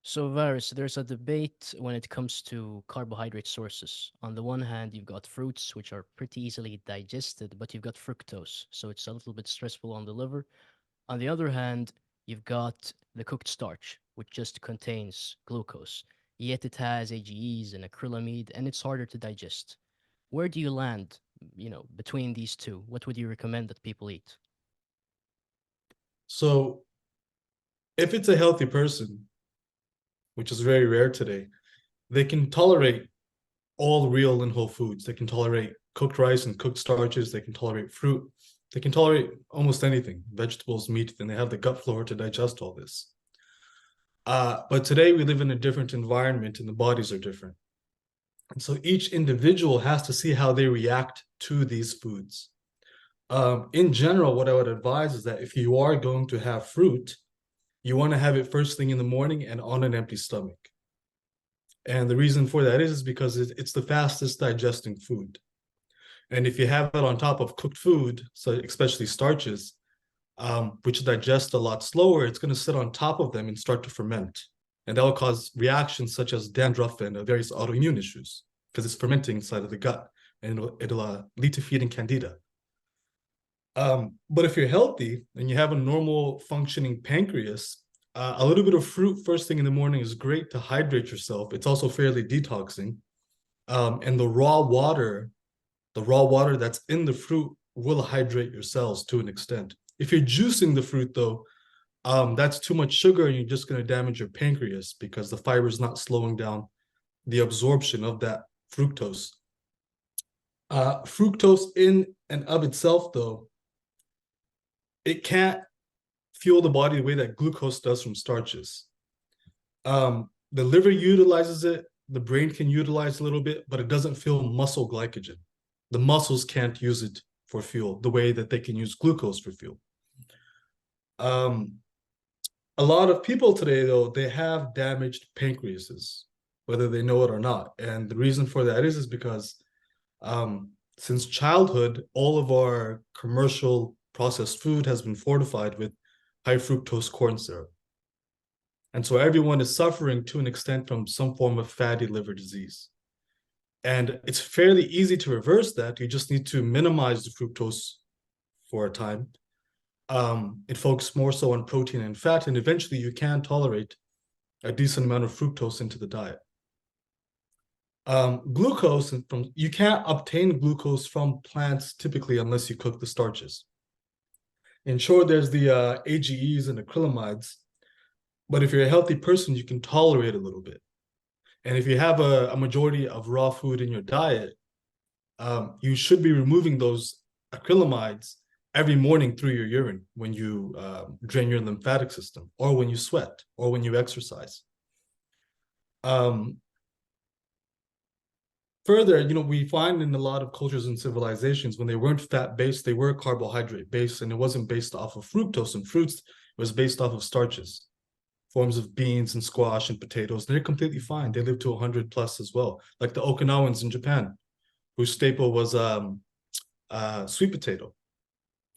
So, Varus, there's a debate when it comes to carbohydrate sources. On the one hand, you've got fruits, which are pretty easily digested, but you've got fructose, so it's a little bit stressful on the liver. On the other hand, you've got the cooked starch, which just contains glucose, yet it has AGEs and acrylamide, and it's harder to digest. Where do you land, between these two? What would you recommend that people eat? So if it's a healthy person, which is very rare today, they can tolerate all real and whole foods. They can tolerate cooked rice and cooked starches. They can tolerate fruit. They can tolerate almost anything, vegetables, meat, and they have the gut flora to digest all this. But today we live in a different environment and the bodies are different. And so each individual has to see how they react to these foods. In general, what I would advise is that if you are going to have fruit, you want to have it first thing in the morning and on an empty stomach. And the reason for that is because it's the fastest digesting food. And if you have it on top of cooked food, so especially starches, which digest a lot slower, it's going to sit on top of them and start to ferment. And that will cause reactions such as dandruff and various autoimmune issues because it's fermenting inside of the gut and it'll lead to feeding candida. But if you're healthy and you have a normal functioning pancreas, a little bit of fruit first thing in the morning is great to hydrate yourself. It's also fairly detoxing. And the raw water that's in the fruit will hydrate your cells to an extent. If you're juicing the fruit though, that's too much sugar and you're just going to damage your pancreas because the fiber is not slowing down the absorption of that fructose. Fructose in and of itself though, it can't fuel the body the way that glucose does from starches. The liver utilizes it, the brain can utilize a little bit, but it doesn't fuel muscle glycogen. The muscles can't use it for fuel the way that they can use glucose for fuel. Um, a lot of people today, though, they have damaged pancreases, whether they know it or not. And the reason for that is because since childhood, all of our commercial processed food has been fortified with high fructose corn syrup. And so everyone is suffering to an extent from some form of fatty liver disease. And it's fairly easy to reverse that. You just need to minimize the fructose for a time. It focuses more so on protein and fat, and eventually you can tolerate a decent amount of fructose into the diet. Glucose from you can't obtain glucose from plants typically unless you cook the starches. And sure, there's the AGEs and acrylamides, but if you're a healthy person, you can tolerate a little bit. And if you have a majority of raw food in your diet, you should be removing those acrylamides every morning through your urine when you drain your lymphatic system, or when you sweat, or when you exercise. Um, Further, we find in a lot of cultures and civilizations when they weren't fat-based, they were carbohydrate-based, and it wasn't based off of fructose and fruits, it was based off of starches, forms of beans and squash and potatoes. They're completely fine. They live to 100 plus as well, like the Okinawans in Japan, whose staple was sweet potato,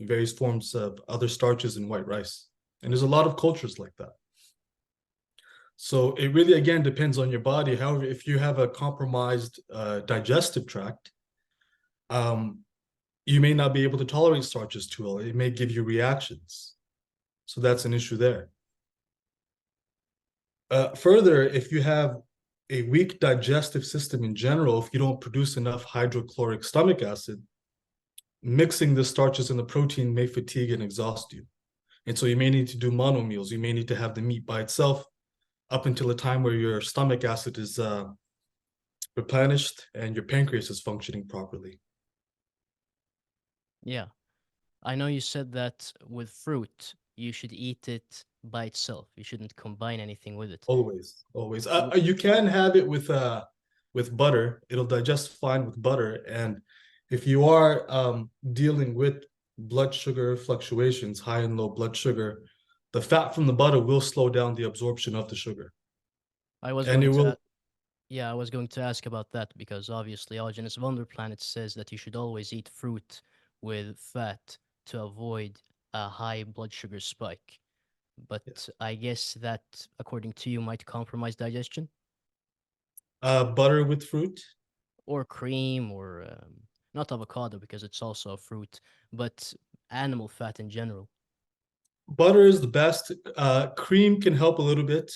various forms of other starches in white rice. And there's a lot of cultures like that. So it really, again, depends on your body. However, if you have a compromised digestive tract, um, you may not be able to tolerate starches too well. It may give you reactions. So that's an issue there. Further, if you have a weak digestive system in general, if you don't produce enough hydrochloric stomach acid, mixing the starches and the protein may fatigue and exhaust you. And so you may need to do mono meals. You may need to have the meat by itself up until a time where your stomach acid is replenished and your pancreas is functioning properly. Yeah. I know you said that with fruit, you should eat it by itself. You shouldn't combine anything with it. Always, always. W- You can have it with butter. It'll digest fine with butter. And if you are dealing with blood sugar fluctuations, high and low blood sugar, the fat from the butter will slow down the absorption of the sugar, I was and going it to will. Yeah, I was going to ask about that because obviously Algenus Wonderplanet says that you should always eat fruit with fat to avoid a high blood sugar spike. but I guess that, according to you, might compromise digestion, Butter with fruit. or cream, or not avocado because it's also a fruit, but animal fat in general. Butter is the best. Cream can help a little bit,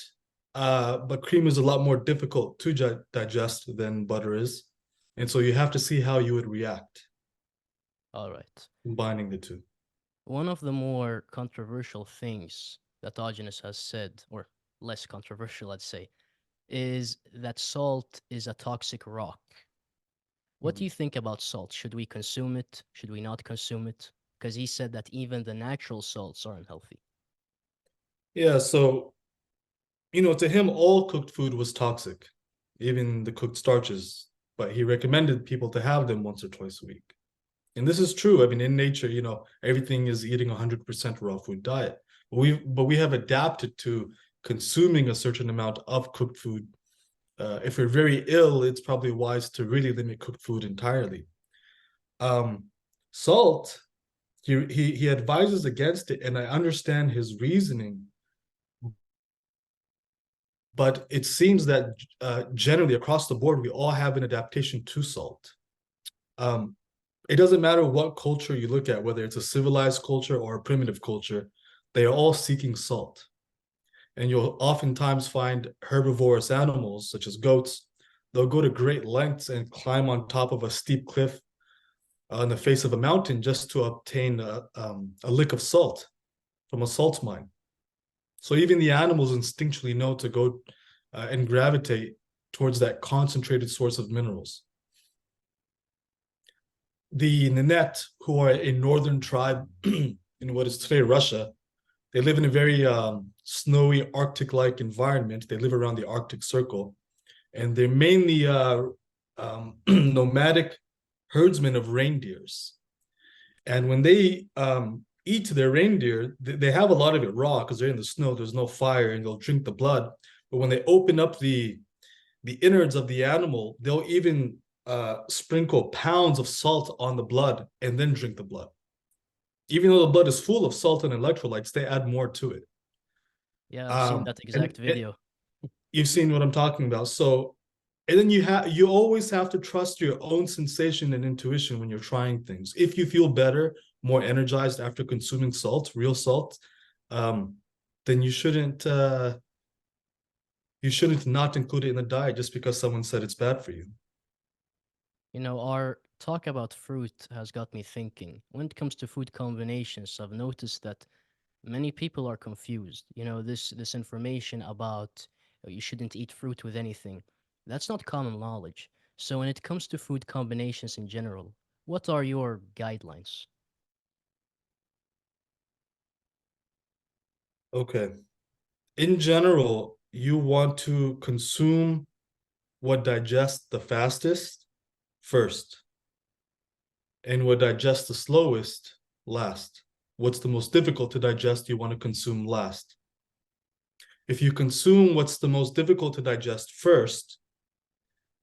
but cream is a lot more difficult to digest than butter is. And so you have to see how you would react All right. combining the two. One of the more controversial things that Diogenes has said, or less controversial, I'd say, is that salt is a toxic rock. What do Mhm. you think about salt? Should we consume it? Should we not consume it? Because he said that even the natural salts are unhealthy. Yeah, so to him, all cooked food was toxic, even the cooked starches. But he recommended people to have them once or twice a week. And this is true. I mean, in nature, everything is eating 100% raw food diet. But we have adapted to consuming a certain amount of cooked food. If we're very ill, it's probably wise to really limit cooked food entirely. Um, Salt, he advises against it, and I understand his reasoning. But it seems that generally across the board, we all have an adaptation to salt. Um, it doesn't matter what culture you look at, whether it's a civilized culture or a primitive culture, they are all seeking salt. And you'll oftentimes find herbivorous animals, such as goats, they'll go to great lengths and climb on top of a steep cliff on the face of a mountain just to obtain a lick of salt from a salt mine. So even the animals instinctually know to go and gravitate towards that concentrated source of minerals. The Nenets, who are a northern tribe in what is today Russia, they live in a very snowy Arctic-like environment. They live around the Arctic Circle, and they're mainly nomadic herdsmen of reindeers. And when they eat their reindeer, they have a lot of it raw because they're in the snow. There's no fire, and they'll drink the blood. But when they open up the innards of the animal, they'll even sprinkle pounds of salt on the blood and then drink the blood. Even though the blood is full of salt and electrolytes, they add more to it. Yeah, I've seen that exact And video. you've seen what I'm talking about. So, and then you always have to trust your own sensation and intuition when you're trying things. If you feel better, more energized after consuming salt, real salt, um, then you shouldn't not include it in the diet just because someone said it's bad for you. Our talk about fruit has got me thinking. When it comes to food combinations, I've noticed that many people are confused. This information about you shouldn't eat fruit with anything, that's not common knowledge. So when it comes to food combinations in general, what are your guidelines? Okay. In general, you want to consume what digests the fastest first, and what digests the slowest last. What's the most difficult to digest, you want to consume last. If you consume what's the most difficult to digest first,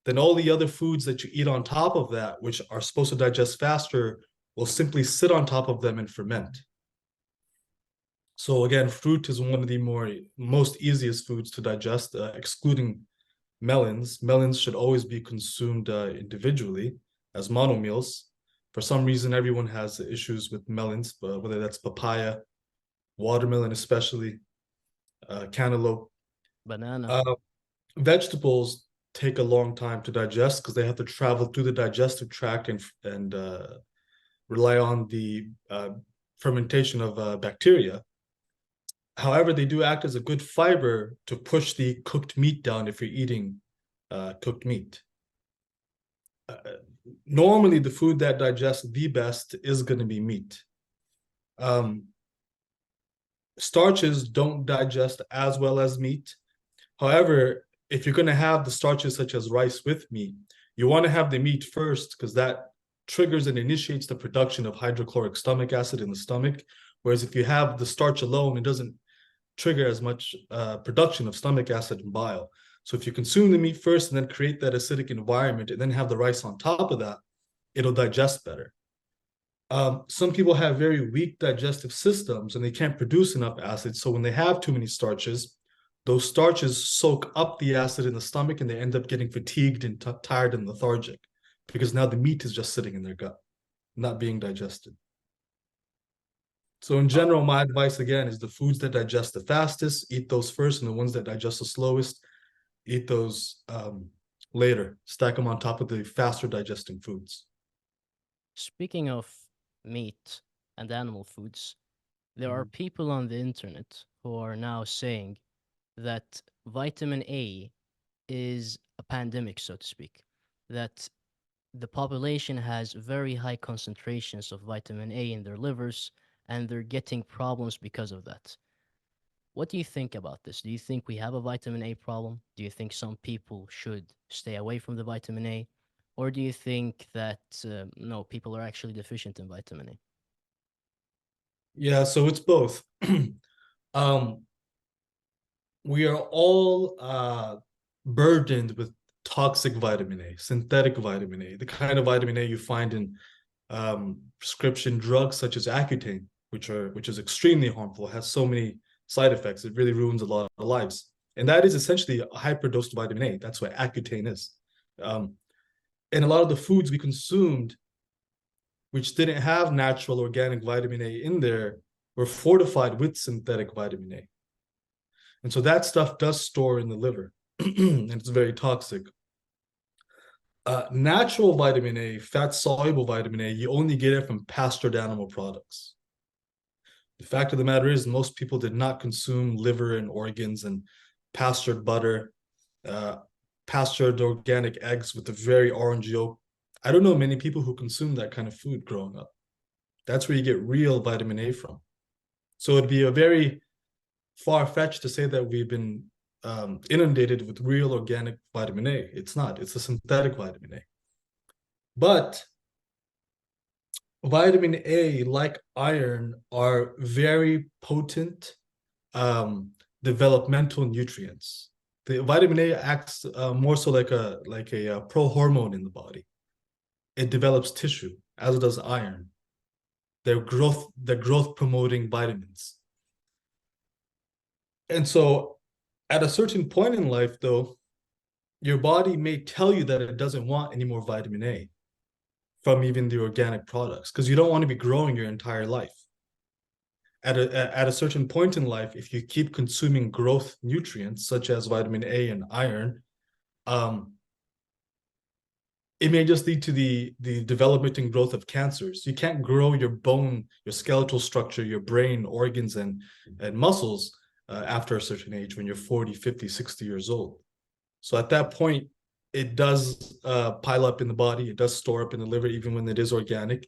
then all the other foods that you eat on top of that, which are supposed to digest faster, will simply sit on top of them and ferment. So again, fruit is one of the most easiest foods to digest, excluding melons. Melons should always be consumed individually as monomeals. For some reason, everyone has issues with melons, but whether that's papaya, watermelon, especially cantaloupe. Banana. Uh, Vegetables take a long time to digest because they have to travel through the digestive tract and rely on the fermentation of bacteria. However, they do act as a good fiber to push the cooked meat down if you're eating cooked meat. Uh, Normally, the food that digests the best is going to be meat. Um, Starches don't digest as well as meat. However, if you're going to have the starches such as rice with meat, you want to have the meat first because that triggers and initiates the production of hydrochloric stomach acid in the stomach. Whereas if you have the starch alone, it doesn't trigger as much production of stomach acid and bile. So if you consume the meat first and then create that acidic environment and then have the rice on top of that, it'll digest better. Some people have very weak digestive systems and they can't produce enough acid. So when they have too many starches, those starches soak up the acid in the stomach and they end up getting fatigued and tired and lethargic because now the meat is just sitting in their gut, not being digested. So in Uh, general, my advice again is the foods that digest the fastest, eat those first, and the ones that digest the slowest, eat those later. Stack them on top of the faster digesting foods. Speaking of meat and animal foods, there are Mhm. people on the internet who are now saying that vitamin A is a pandemic, so to speak, that the population has very high concentrations of vitamin A in their livers and they're getting problems because of that. What do you think about this? Do you think we have a vitamin A problem? Do you think some people should stay away from the vitamin A? Or do you think that no, people are actually deficient in vitamin A? Yeah, so it's both. um, we are all burdened with toxic vitamin A, synthetic vitamin A, the kind of vitamin A you find in prescription drugs such as Accutane, which is extremely harmful, has so many side effects. It really ruins a lot of lives. And that is essentially a hyperdosed vitamin A. That's what Accutane is. Um, and a lot of the foods we consumed, which didn't have natural organic vitamin A in there, were fortified with synthetic vitamin A. And so that stuff does store in the liver and it's very toxic. Natural vitamin A, fat soluble vitamin A, you only get it from pastured animal products. The fact of the matter is, most people did not consume liver and organs and pastured butter, uh, pastured organic eggs with a very orange yolk. I don't know many people who consume that kind of food growing up. That's where you get real vitamin A from. So it'd be a very far-fetched to say that we've been inundated with real organic vitamin A. It's not. It's a synthetic vitamin A. But vitamin A, like iron, are very potent um, developmental nutrients. The vitamin A acts more so like a pro-hormone in the body. It develops tissue, as does iron. They're growth promoting vitamins. And so at a certain point in life, though, your body may tell you that it doesn't want any more vitamin A from even the organic products because you don't want to be growing your entire life. At a certain point in life, if you keep consuming growth nutrients such as vitamin A and iron, um, it may just lead to the development and growth of cancers. You can't grow your bone, your skeletal structure, your brain, organs, and muscles after a certain age when you're 40, 50, 60 years old. So at that point, it does pile up in the body. It does store up in the liver, even when it is organic,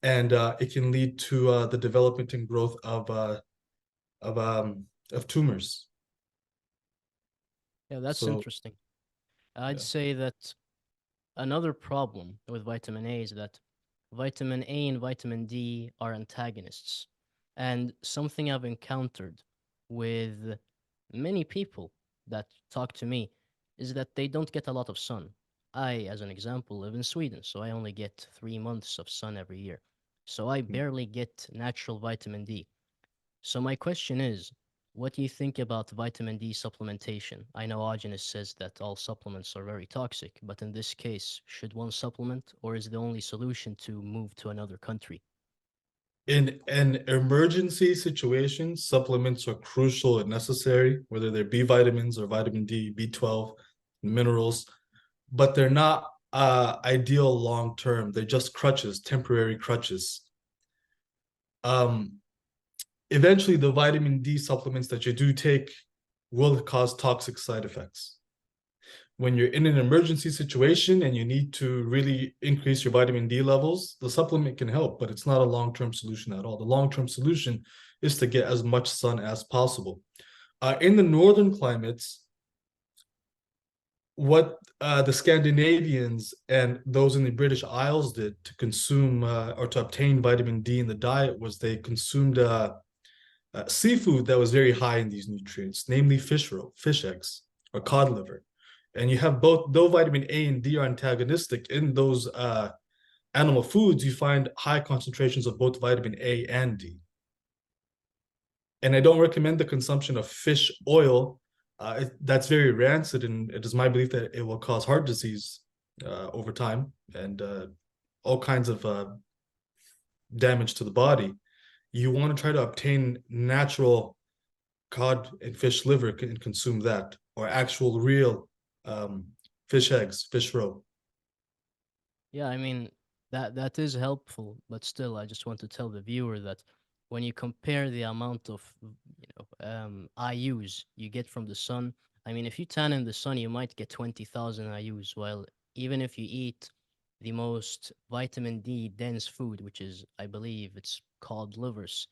and it can lead to the development and growth of of tumors. Yeah, that's So interesting. I'd yeah. say that another problem with vitamin A is that vitamin A and vitamin D are antagonists. And something I've encountered with many people that talk to me is that they don't get a lot of sun. I, as an example, live in Sweden, so I only get 3 months of sun every year. So I barely get natural vitamin D. So my question is, what do you think about vitamin D supplementation? I know Argenis says that all supplements are very toxic, but in this case, should one supplement or is the only solution to move to another country? In an emergency situation, supplements are crucial and necessary, whether they're B vitamins or vitamin D, B12, minerals, but they're not ideal long term. They're just crutches, temporary crutches. Um, Eventually, the vitamin D supplements that you do take will cause toxic side effects. When you're in an emergency situation and you need to really increase your vitamin D levels, the supplement can help, but it's not a long-term solution at all. The long-term solution is to get as much sun as possible. In the northern climates, what the Scandinavians and those in the British Isles did to consume or to obtain vitamin D in the diet was they consumed seafood that was very high in these nutrients, namely fish roe, fish eggs, or cod liver. And you have both, though vitamin A and D are antagonistic in those animal foods, you find high concentrations of both vitamin A and D. And I don't recommend the consumption of fish oil. That's very rancid, and it is my belief that it will cause heart disease over time and all kinds of damage to the body. You want to try to obtain natural cod and fish liver and consume that, or actual real um, fish eggs, fish roe. Yeah, I mean that is helpful, but still, I just want to tell the viewer that when you compare the amount of IUs you get from the sun, I mean, if you tan in the sun, you might get 20,000 IUs, while even if you eat the most vitamin D dense food, which is, I believe, it's called livers,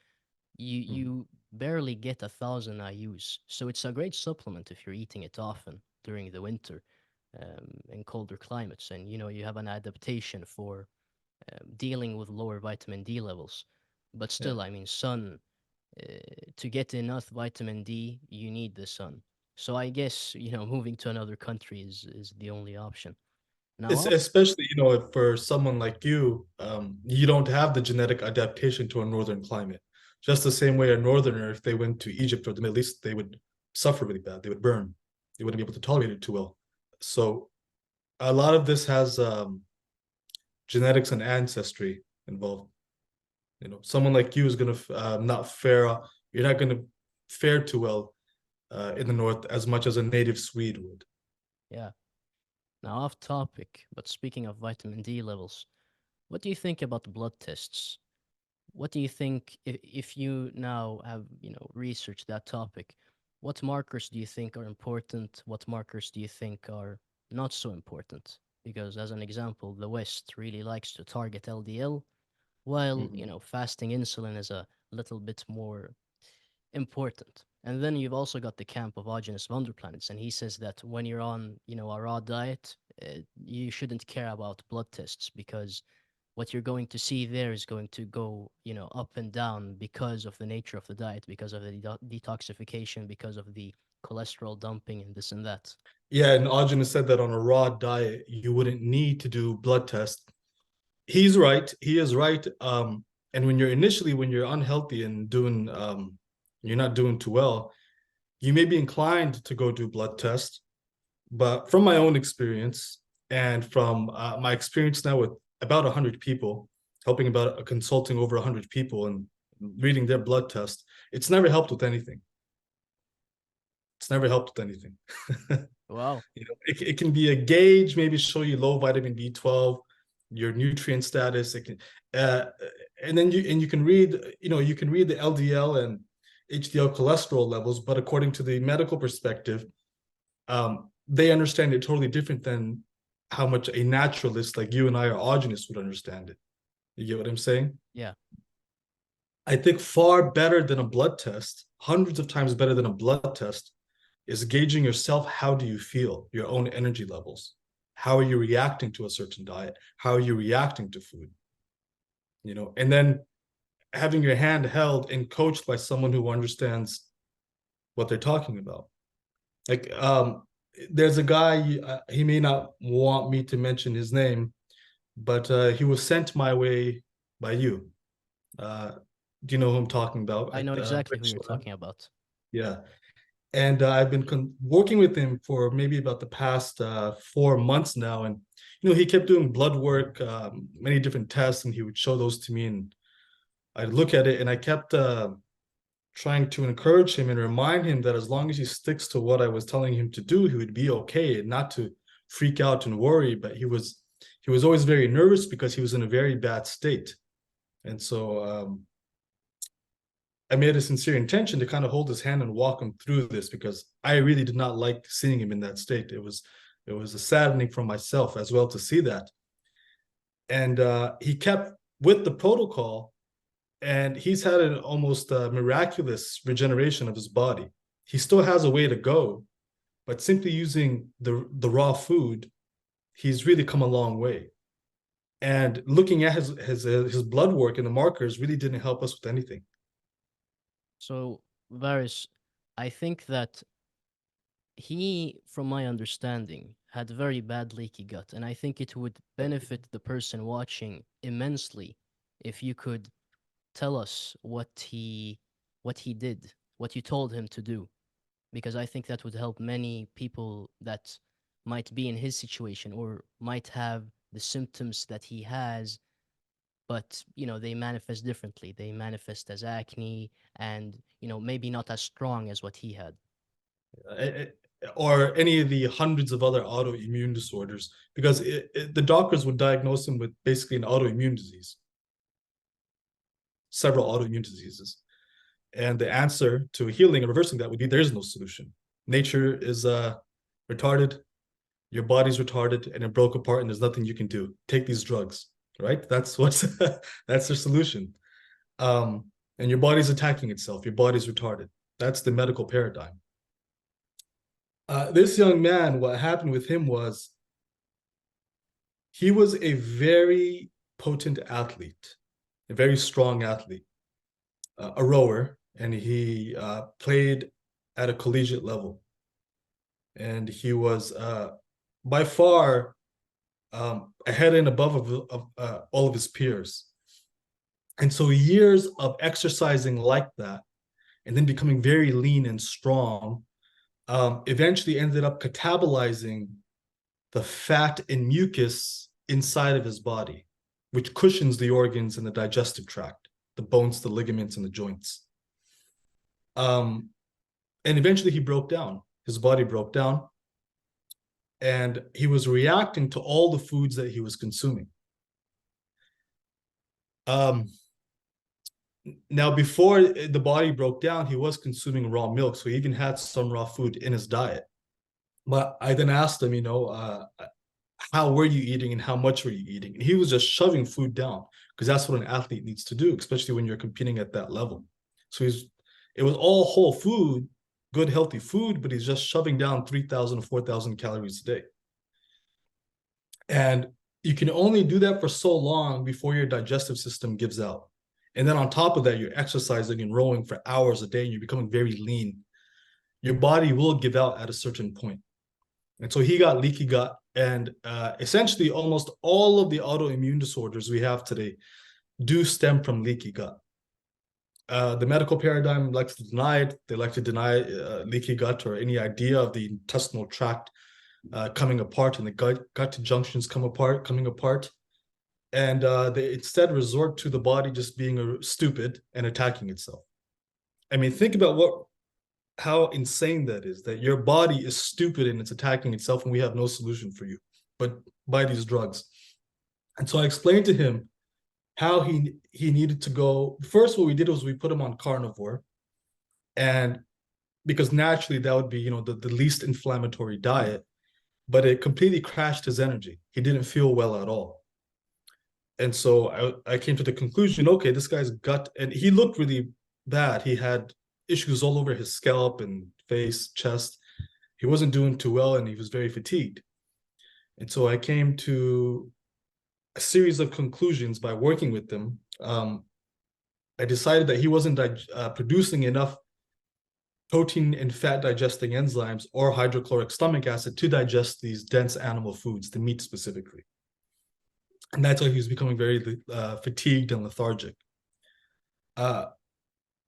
you barely get 1,000 IUs. So it's a great supplement if you're eating it often during the winter in colder climates, and you have an adaptation for dealing with lower vitamin D levels. But Yeah. still, I mean, sun to get enough vitamin D, you need the sun. So I guess moving to another country is the only option. Now, It's especially, if for someone like you, you don't have the genetic adaptation to a northern climate. Just the same way a northerner, if they went to Egypt or the Middle East, they would suffer really bad. They would burn. They wouldn't be able to tolerate it too well. So a lot of this has genetics and ancestry involved. Someone like you is gonna not fare. You're not gonna fare too well in the north as much as a native Swede would. yeah. Now, off topic, but speaking of vitamin D levels, what do you think about blood tests? What do you think if you now have, researched that topic, what markers do you think are important? What markers do you think are not so important? Because as an example, the West really likes to target LDL, while, Mhm. fasting insulin is a little bit more important. And then you've also got the camp of Augenis Wonderplanets, and he says that when you're on, a raw diet, you shouldn't care about blood tests because what you're going to see there is going to go, up and down because of the nature of the diet, because of the detoxification, because of the cholesterol dumping, and this and that. Yeah, and Ajahn has said that on a raw diet, you wouldn't need to do blood tests. He's right. He is right. And when you're unhealthy and you're not doing too well, you may be inclined to go do blood tests. But from my own experience and from my experience now with about 100 people, helping about consulting over 100 people and reading their blood test, it's never helped with anything. It's never helped with anything. Wow. It can be a gauge, maybe show you low vitamin B12, your nutrient status. It can, uh, and then you can read, you can read the LDL and HDL cholesterol levels, but according to the medical perspective, they understand it totally different than how much a naturalist like you and I or Augenist would understand it. You get what I'm saying? Yeah. I think far better than a blood test, hundreds of times better than a blood test, is gauging yourself. How do you feel? Your own energy levels. How are you reacting to a certain diet? How are you reacting to food? And then having your hand held and coached by someone who understands what they're talking about. Like, there's a guy, he may not want me to mention his name, but he was sent my way by you. Uh, do you know who I'm talking about? I know exactly who you're Virtuous. talking about. Yeah. And I've been working with him for maybe about the past 4 months now. And, he kept doing blood work, many different tests, and he would show those to me. And I'd look at it, and I kept trying to encourage him and remind him that as long as he sticks to what I was telling him to do, he would be okay, and not to freak out and worry. But he was always very nervous because he was in a very bad state. And so I made a sincere intention to kind of hold his hand and walk him through this, because I really did not like seeing him in that state. It was a saddening for myself as well to see that. And he kept with the protocol, and he's had an almost miraculous regeneration of his body. He still has a way to go, but simply using the raw food, he's really come a long way. And looking at his blood work and the markers really didn't help us with anything. So, Varis, I think that he, from my understanding, had very bad leaky gut, and I think it would benefit the person watching immensely if you could tell us what he did, what you told him to do, because I think that would help many people that might be in his situation or might have the symptoms that he has, but they manifest differently. They manifest as acne and maybe not as strong as what he had. Or any of the hundreds of other autoimmune disorders, because the doctors would diagnose him with basically an autoimmune disease, several autoimmune diseases. And the answer to healing and reversing that would be there is no solution. Nature is retarded, your body's retarded, and it broke apart, and there's nothing you can do. Take these drugs, right? That's what's that's their solution. And your body's attacking itself. Your body's retarded. That's the medical paradigm. This young man, what happened with him was he was a very potent athlete, a very strong athlete, a rower, and he played at a collegiate level. And he was by far ahead and above of all of his peers. And so years of exercising like that, and then becoming very lean and strong, eventually ended up catabolizing the fat and mucus inside of his body, which cushions the organs in the digestive tract, the bones, the ligaments, and the joints. And eventually he broke down. His body broke down, and he was reacting to all the foods that he was consuming. Now, before the body broke down, he was consuming raw milk, so he even had some raw food in his diet. But I then asked him, how were you eating and how much were you eating? And he was just shoving food down, because that's what an athlete needs to do, especially when you're competing at that level. So it was all whole food, good, healthy food, but he's just shoving down 3,000 to 4,000 calories a day. And you can only do that for so long before your digestive system gives out. And then on top of that, you're exercising and rowing for hours a day, and you're becoming very lean. Your body will give out at a certain point. And so he got leaky gut, and essentially almost all of the autoimmune disorders we have today do stem from leaky gut. The medical paradigm likes to deny it. They like to deny leaky gut or any idea of the intestinal tract coming apart and the gut junctions coming apart. And they instead resort to the body just being stupid and attacking itself. I mean, think about how insane that is, that your body is stupid and it's attacking itself and we have no solution for you, but buy these drugs. And so I explained to him how he needed to go. First, what we did was we put him on carnivore, and because naturally that would be, the least inflammatory diet, but it completely crashed his energy. He didn't feel well at all. And so I came to the conclusion, okay, this guy's gut, and he looked really bad. He had issues all over his scalp and face, chest. He wasn't doing too well, and he was very fatigued. And so I came to a series of conclusions by working with them. I decided that he wasn't producing enough protein and fat digesting enzymes or hydrochloric stomach acid to digest these dense animal foods, the meat specifically. And that's why he was becoming very fatigued and lethargic.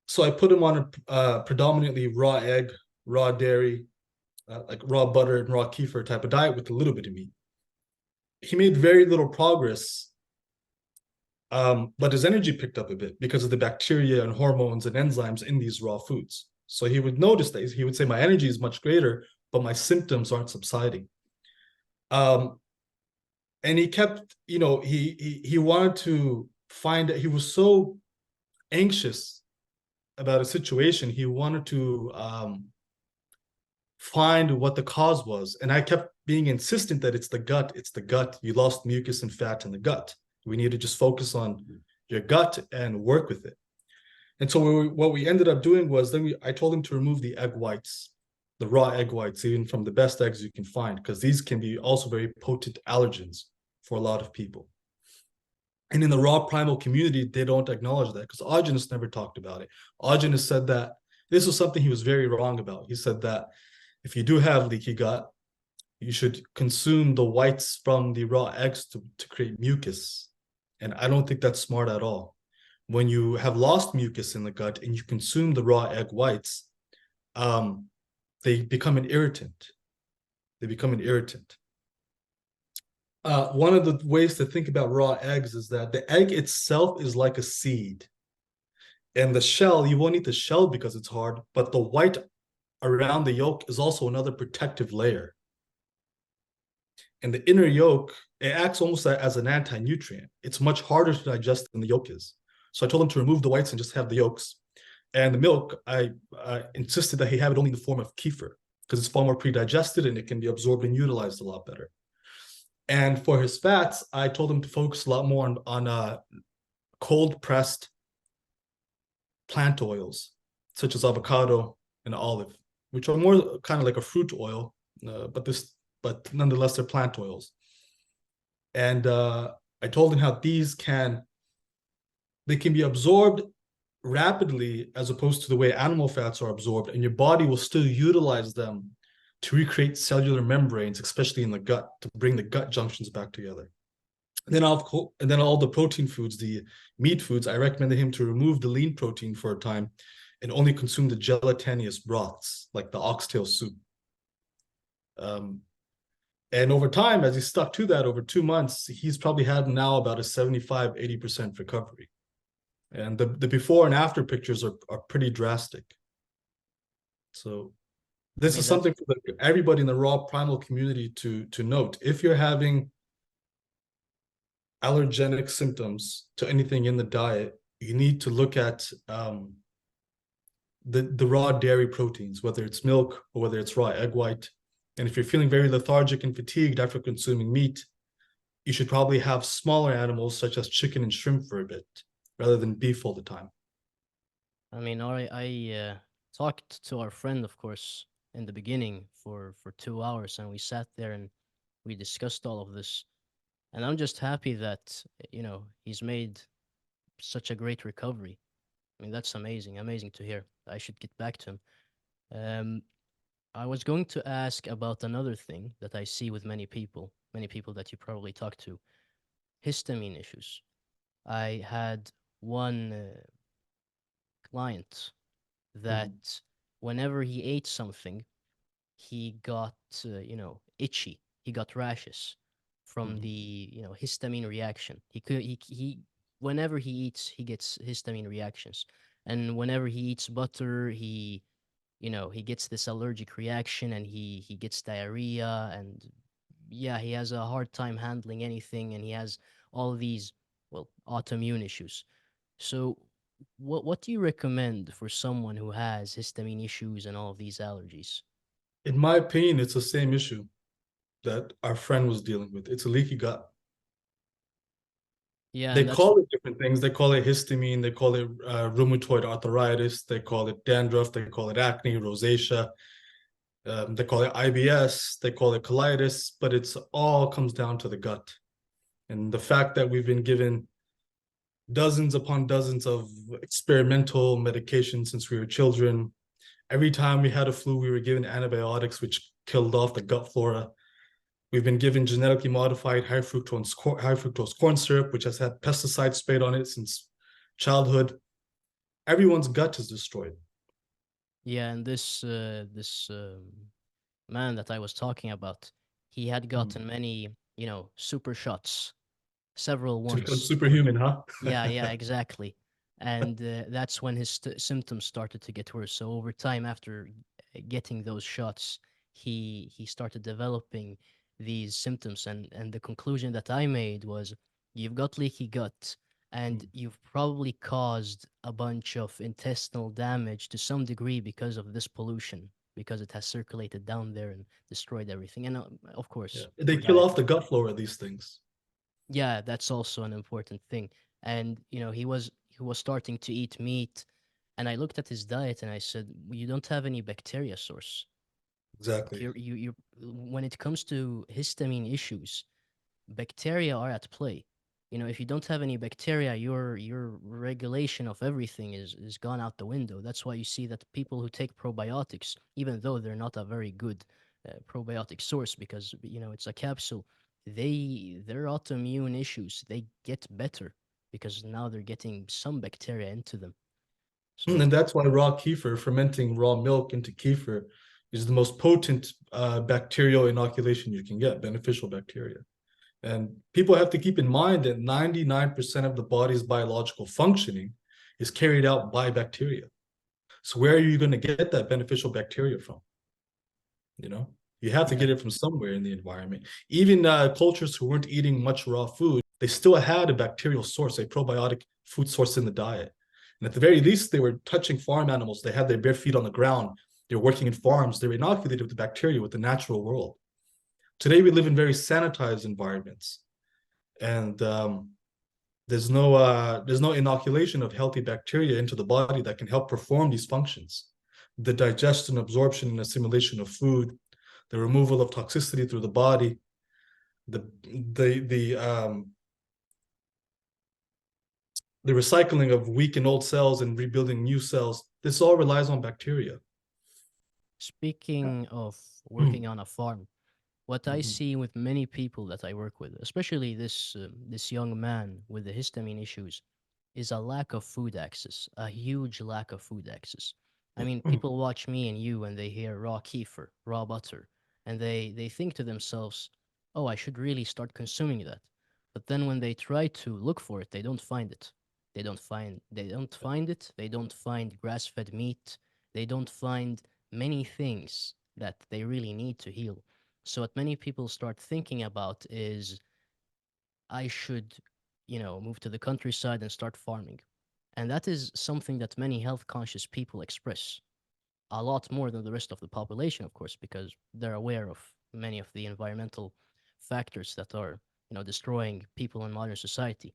So I put him on a predominantly raw egg, raw dairy, like raw butter and raw kefir type of diet with a little bit of meat. He made very little progress, but his energy picked up a bit because of the bacteria and hormones and enzymes in these raw foods. So he would notice that he would say, my energy is much greater, but my symptoms aren't subsiding. And he kept, he wanted to find that he was so anxious about a situation. He wanted to find what the cause was. And I kept being insistent that it's the gut. You lost mucus and fat in the gut. We need to just focus on your gut and work with it. And so what we ended up doing was I told him to remove the egg whites, the raw egg whites, even from the best eggs you can find, because these can be also very potent allergens for a lot of people. And in the raw primal community, they don't acknowledge that, because Augenis never talked about it. Augenis said that this was something he was very wrong about. He said that if you do have leaky gut, you should consume the whites from the raw eggs to create mucus. And I don't think that's smart at all. When you have lost mucus in the gut and you consume the raw egg whites, um, they become an irritant. They become an irritant. One of the ways to think about raw eggs is that the egg itself is like a seed. And the shell, you won't eat the shell because it's hard, but the white around the yolk is also another protective layer. And the inner yolk, it acts almost as an anti-nutrient. It's much harder to digest than the yolk is. So I told him to remove the whites and just have the yolks. And the milk, I insisted that he have it only in the form of kefir because it's far more pre-digested and it can be absorbed and utilized a lot better. And for his fats, I told him to focus a lot more on cold pressed plant oils, such as avocado and olive, which are more kind of like a fruit oil, but nonetheless they're plant oils. And I told him how they can be absorbed rapidly as opposed to the way animal fats are absorbed, and your body will still utilize them to recreate cellular membranes, especially in the gut, to bring the gut junctions back together. And then all the protein foods, the meat foods, I recommended him to remove the lean protein for a time and only consume the gelatinous broths, like the oxtail soup. And over time, as he stuck to that over 2 months, he's probably had now about a 75-80% recovery. And the before and after pictures are pretty drastic. So I this mean, is that's something for everybody in the raw primal community to note. If you're having allergenic symptoms to anything in the diet, you need to look at the raw dairy proteins, whether it's milk or whether it's raw egg white. And if you're feeling very lethargic and fatigued after consuming meat, you should probably have smaller animals such as chicken and shrimp for a bit, rather than beef all the time. I mean, I talked to our friend, of course, in the beginning for 2 hours, and we sat there and we discussed all of this. And I'm just happy that he's made such a great recovery. I mean, that's amazing, amazing to hear. I should get back to him. Um, I was going to ask about another thing that I see with many people that you probably talk to, histamine issues. I had one client Mhm. that whenever he ate something, he got, itchy. He got rashes from Mhm. the, histamine reaction. Whenever he eats, he gets histamine reactions. And whenever he eats butter, he gets this allergic reaction and he gets diarrhea and yeah, he has a hard time handling anything and he has all these, well, autoimmune issues. So what do you recommend for someone who has histamine issues and all of these allergies? In my opinion, it's the same issue that our friend was dealing with. It's a leaky gut. Yeah, They and that's call it different things. They call it histamine. They call it rheumatoid arthritis. They call it dandruff. They call it acne, rosacea. They call it IBS. They call it colitis. But it's all comes down to the gut. And the fact that we've been given dozens upon dozens of experimental medications since we were children. Every time we had a flu, we were given antibiotics, which killed off the gut flora. We've been given genetically modified high fructose corn syrup, which has had pesticides sprayed on it since childhood. Everyone's gut is destroyed. yeah, and this man that I was talking about, he had Mm. gotten many, super shots, several To become ones. superhuman, huh? Yeah, yeah, exactly. And that's when his symptoms started to get worse. So over time, after getting those shots, he started developing these symptoms. And the conclusion that I made was, you've got leaky gut, and Mm. you've probably caused a bunch of intestinal damage to some degree because of this pollution, because it has circulated down there and destroyed everything. And of Yeah. course, They your kill diet. off the gut flora, these things. Yeah, that's also an important thing. And he was starting to eat meat, and I looked at his diet and I said, "You don't have any bacteria source. Like Exactly. you when it comes to histamine issues, bacteria are at play. If you don't have any bacteria, your regulation of everything is gone out the window. That's why you see that people who take probiotics, even though they're not a very good probiotic source because it's a capsule. Their autoimmune issues, they get better because now they're getting some bacteria into them. So And that's why raw kefir, fermenting raw milk into kefir, is the most potent bacterial inoculation you can get, beneficial bacteria. And people have to keep in mind that 99% of the body's biological functioning is carried out by bacteria. So where are you going to get that beneficial bacteria from? You know, you have to yeah, get it from somewhere in the environment. Even cultures who weren't eating much raw food, they still had a bacterial source, a probiotic food source in the diet. And at the very least, they were touching farm animals. They had their bare feet on the ground. They were working in farms. They were inoculated with the bacteria, with the natural world. Today, we live in very sanitized environments, and there's no inoculation of healthy bacteria into the body that can help perform these functions. The digestion, absorption, and assimilation of food, the removal of toxicity through the body, the the the um, the recycling of weak and old cells and rebuilding new cells. This all relies on bacteria. speaking of working on a farm, what I Mhm. see with many people that I work with, especially this young man with the histamine issues, is a lack of food access, a huge lack of food access. I mean, people watch me and you and they hear raw kefir, raw butter, and they think to themselves, "Oh, I should really start consuming that." But then when they try to look for it, they don't find it. They don't find it. They don't find grass-fed meat. They don't find many things that they really need to heal. So what many people start thinking about is I should, move to the countryside and start farming. And that is something that many health conscious people express a lot more than the rest of the population, of course, because they're aware of many of the environmental factors that are, destroying people in modern society.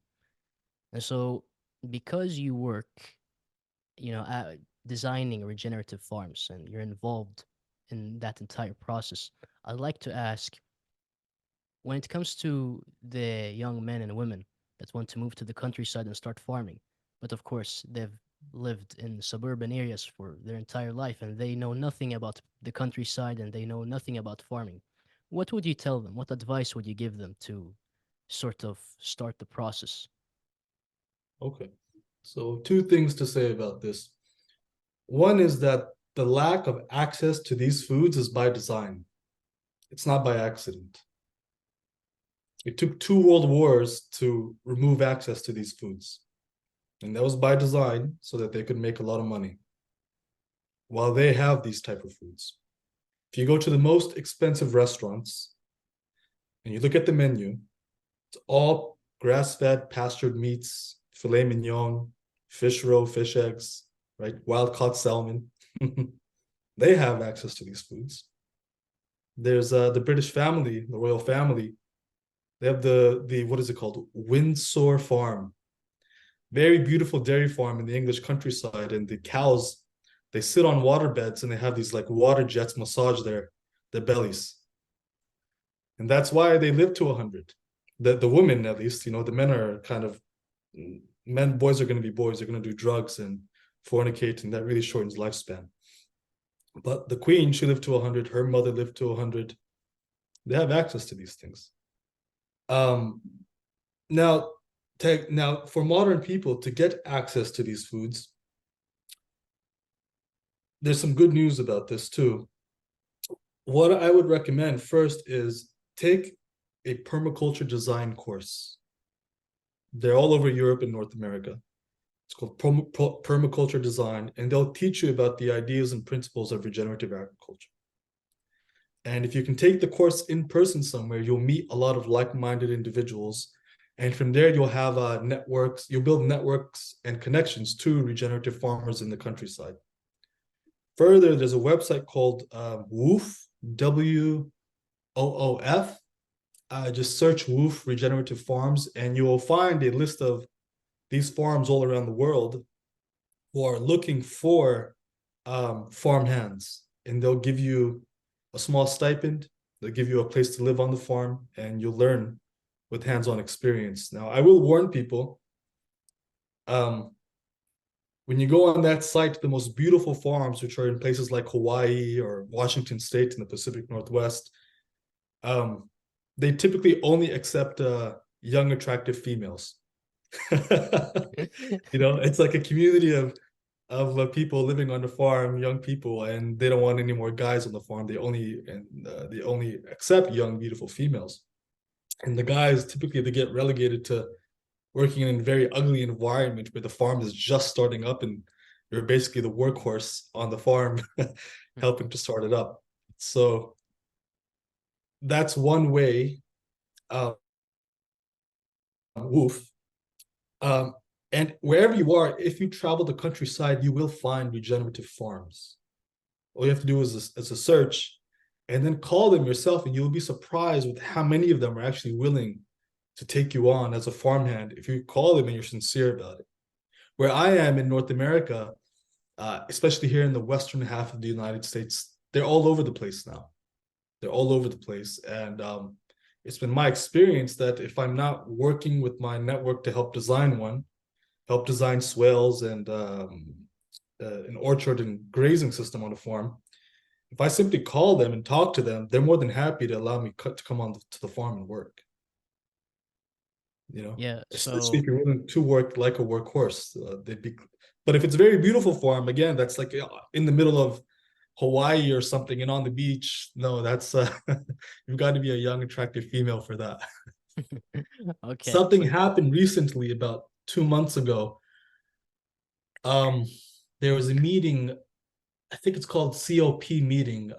And so, because you work, designing regenerative farms and you're involved in that entire process, I'd like to ask when it comes to the young men and women that want to move to the countryside and start farming, but of course they've lived in suburban areas for their entire life and they know nothing about the countryside and they know nothing about farming, what would you tell them? What advice would you give them to sort of start the process? Okay. So, two things to say about this. One is that the lack of access to these foods is by design, it's not by accident. It took two world wars to remove access to these foods. And that was by design so that they could make a lot of money while they have these type of foods. If you go to the most expensive restaurants and you look at the menu, it's all grass-fed, pastured meats, filet mignon, fish roe, fish eggs, right? Wild caught salmon. They have access to these foods. There's the British family, the royal family. They have the what is it called? Windsor Farm. Very beautiful dairy farm in the English countryside, and the cows, they sit on water beds and they have these like water jets massage their bellies, and that's why they live to 100. The women, at least, the men are kind of boys are going to be boys. They're going to do drugs and fornicate, and that really shortens lifespan. But the queen, she lived to 100. Her mother lived to 100. They have access to these things. Um, now, now for modern people to get access to these foods, there's some good news about this too. What I would recommend first is take a permaculture design course. They're all over Europe and North America. It's called permaculture design, and they'll teach you about the ideas and principles of regenerative agriculture. And if you can take the course in person somewhere, you'll meet a lot of like-minded individuals. And from there, you'll have networks, you'll build networks and connections to regenerative farmers in the countryside. Further, there's a website called WOOF, WOOF. Just search WOOF Regenerative Farms, and you will find a list of these farms all around the world who are looking for farm hands, and they'll give you a small stipend. They'll give you a place to live on the farm, and you'll learn with hands-on experience. Now, I will warn people, um, when you go on that site, the most beautiful farms, which are in places like Hawaii or Washington State in the Pacific Northwest, um, they typically only accept young, attractive females. It's like a community of people living on the farm, young people, and they don't want any more guys on the farm. They only accept young, beautiful females. And the guys typically they get relegated to working in a very ugly environment where the farm is just starting up and you're basically the workhorse on the farm helping to start it up. So that's one way. Um, woof. Um, and wherever you are, if you travel the countryside, you will find regenerative farms. All you have to do is a search and then call them yourself, and you'll be surprised with how many of them are actually willing to take you on as a farmhand if you call them and you're sincere about it. Where I am in North America, especially here in the western half of the United States, they're all over the place now. They're all over the place. And it's been my experience that if I'm not working with my network to help design swales and an orchard and grazing system on a farm, if I simply call them and talk to them, they're more than happy to allow me to come on to the farm and work. Yeah, Especially so if you're willing to work like a workhorse, they'd be. But if it's a very beautiful farm, again, that's like in the middle of Hawaii or something and on the beach. No, that's you've got to be a young, attractive female for that. okay, Something happened recently, about 2 months ago. Um, there was a meeting, I think it's called COP meeting,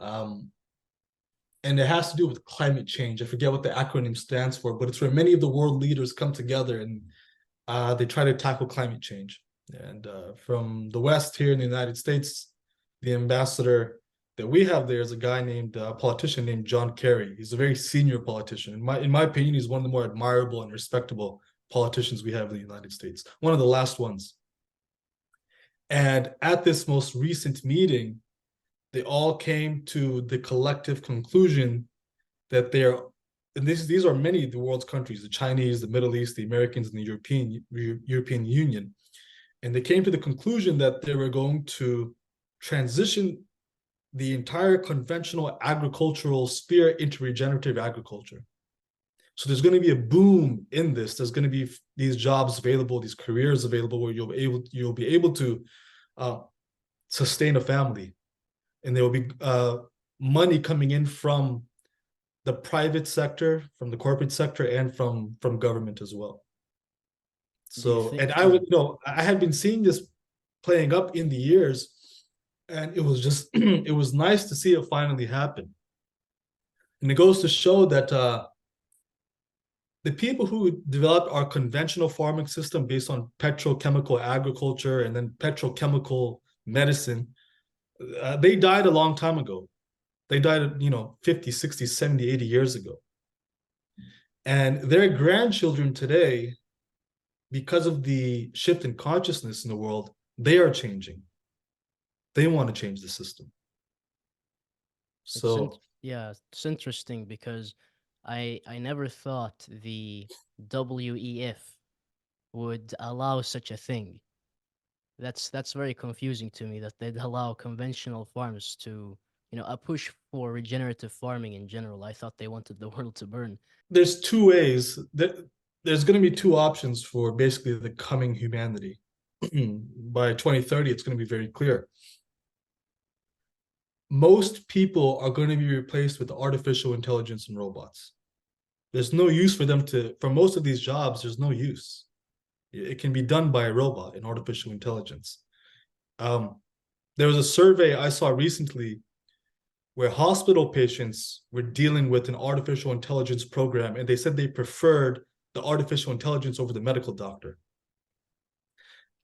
and it has to do with climate change. I forget what the acronym stands for, but it's where many of the world leaders come together and they try to tackle climate change. And from the West here in the United States, the ambassador that we have there is a politician named John Kerry. He's a very senior politician. In my opinion, he's one of the more admirable and respectable politicians we have in the United States. One of the last ones. And at this most recent meeting, they all came to the collective conclusion that and these are many of the world's countries, the Chinese, the Middle East, the Americans, and the European Union. And they came to the conclusion that they were going to transition the entire conventional agricultural sphere into regenerative agriculture. So there's going to be a boom in this. There's going to be these jobs available, these careers available where you'll be able to sustain a family, and there will be money coming in from the private sector, from the corporate sector, and from government as well. do you So, and think? I had been seeing this playing up in the years, and it was just it was nice to see it finally happen. And it goes to show that the people who developed our conventional farming system based on petrochemical agriculture and then petrochemical medicine, they died a long time ago. They died, 50, 60, 70, 80 years ago. And their grandchildren today, because of the shift in consciousness in the world, they are changing. They want to change the system. So Yeah, it's interesting because I never thought the WEF would allow such a thing. That's very confusing to me that they'd allow conventional farms to, a push for regenerative farming in general. I thought they wanted the world to burn. there's two ways that there's going to be two options for basically the coming humanity. By 2030, it's going to be very clear. Most people are going to be replaced with artificial intelligence and robots. There's no use for most of these jobs, there's no use. It can be done by a robot and artificial intelligence. There was a survey I saw recently where hospital patients were dealing with an artificial intelligence program, and they said they preferred the artificial intelligence over the medical doctor.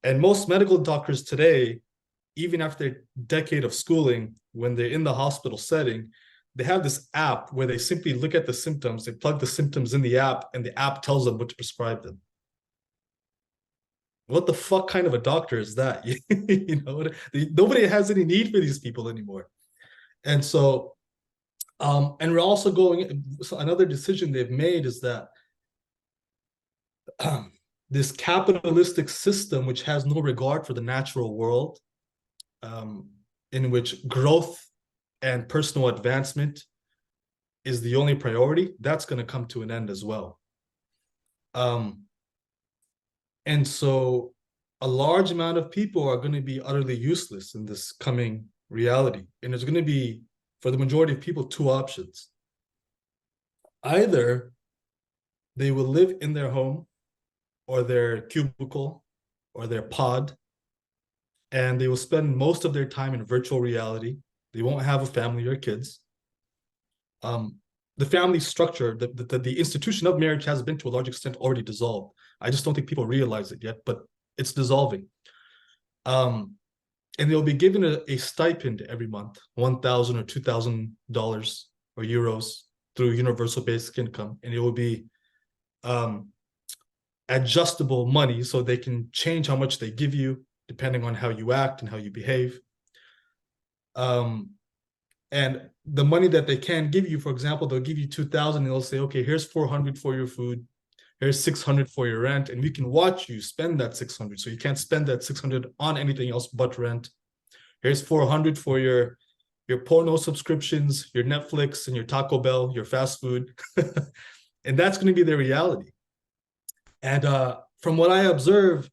And most medical doctors today, even after a decade of schooling, when they're in the hospital setting, they have this app where they simply look at the symptoms, they plug the symptoms in the app, and the app tells them what to prescribe them. What the fuck kind of a doctor is that? Nobody has any need for these people anymore. And so, and we're also so another decision they've made is that this capitalistic system which has no regard for the natural world, um, in which growth and personal advancement is the only priority, that's going to come to an end as well. Um, and so a large amount of people are going to be utterly useless in this coming reality. And there's going to be, for the majority of people, two options. Either they will live in their home or their cubicle or their pod, and they will spend most of their time in virtual reality. They won't have a family or kids. The family structure, the institution of marriage has been to a large extent already dissolved. I just don't think people realize it yet, but it's dissolving. And they'll be given a stipend every month, $1,000 or $2,000 or euros through universal basic income, and it will be adjustable money, so they can change how much they give you depending on how you act and how you behave. And the money that they can give you, for example, they'll give you 2,000 and they'll say, okay, here's 400 for your food, here's 600 for your rent, and we can watch you spend that 600. So you can't spend that 600 on anything else but rent. Here's 400 for your porno subscriptions, your Netflix and your Taco Bell, your fast food. And that's going to be their reality. And from what I observe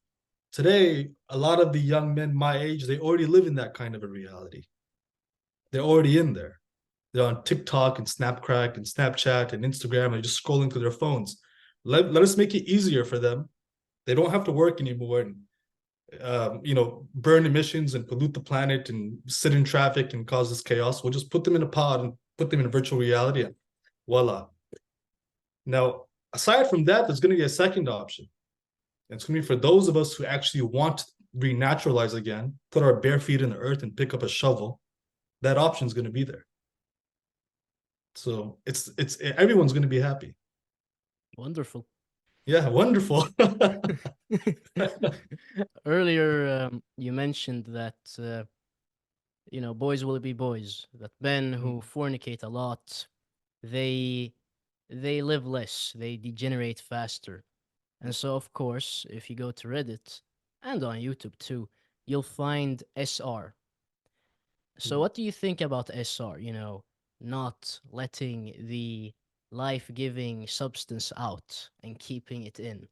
today, a lot of the young men my age, they already live in that kind of a reality. They're already in there. They're on TikTok and Snapcrack and Snapchat and Instagram and just scrolling through their phones. Let us make it easier for them. They don't have to work anymore and burn emissions and pollute the planet and sit in traffic and cause this chaos. We'll just put them in a pod and put them in a virtual reality, and voila. Now, aside from that, there's going to be a second option. And it's going to be for those of us who actually want to renaturalize again, put our bare feet in the earth and pick up a shovel. That option is going to be there. So it's everyone's going to be happy. Wonderful. Yeah, wonderful. Earlier, you mentioned that boys will be boys. That men who fornicate a lot, they live less. They degenerate faster. And so, of course, if you go to Reddit and on YouTube too, you'll find SR. So, what do you think about SR? Not letting the life giving substance out and keeping it in.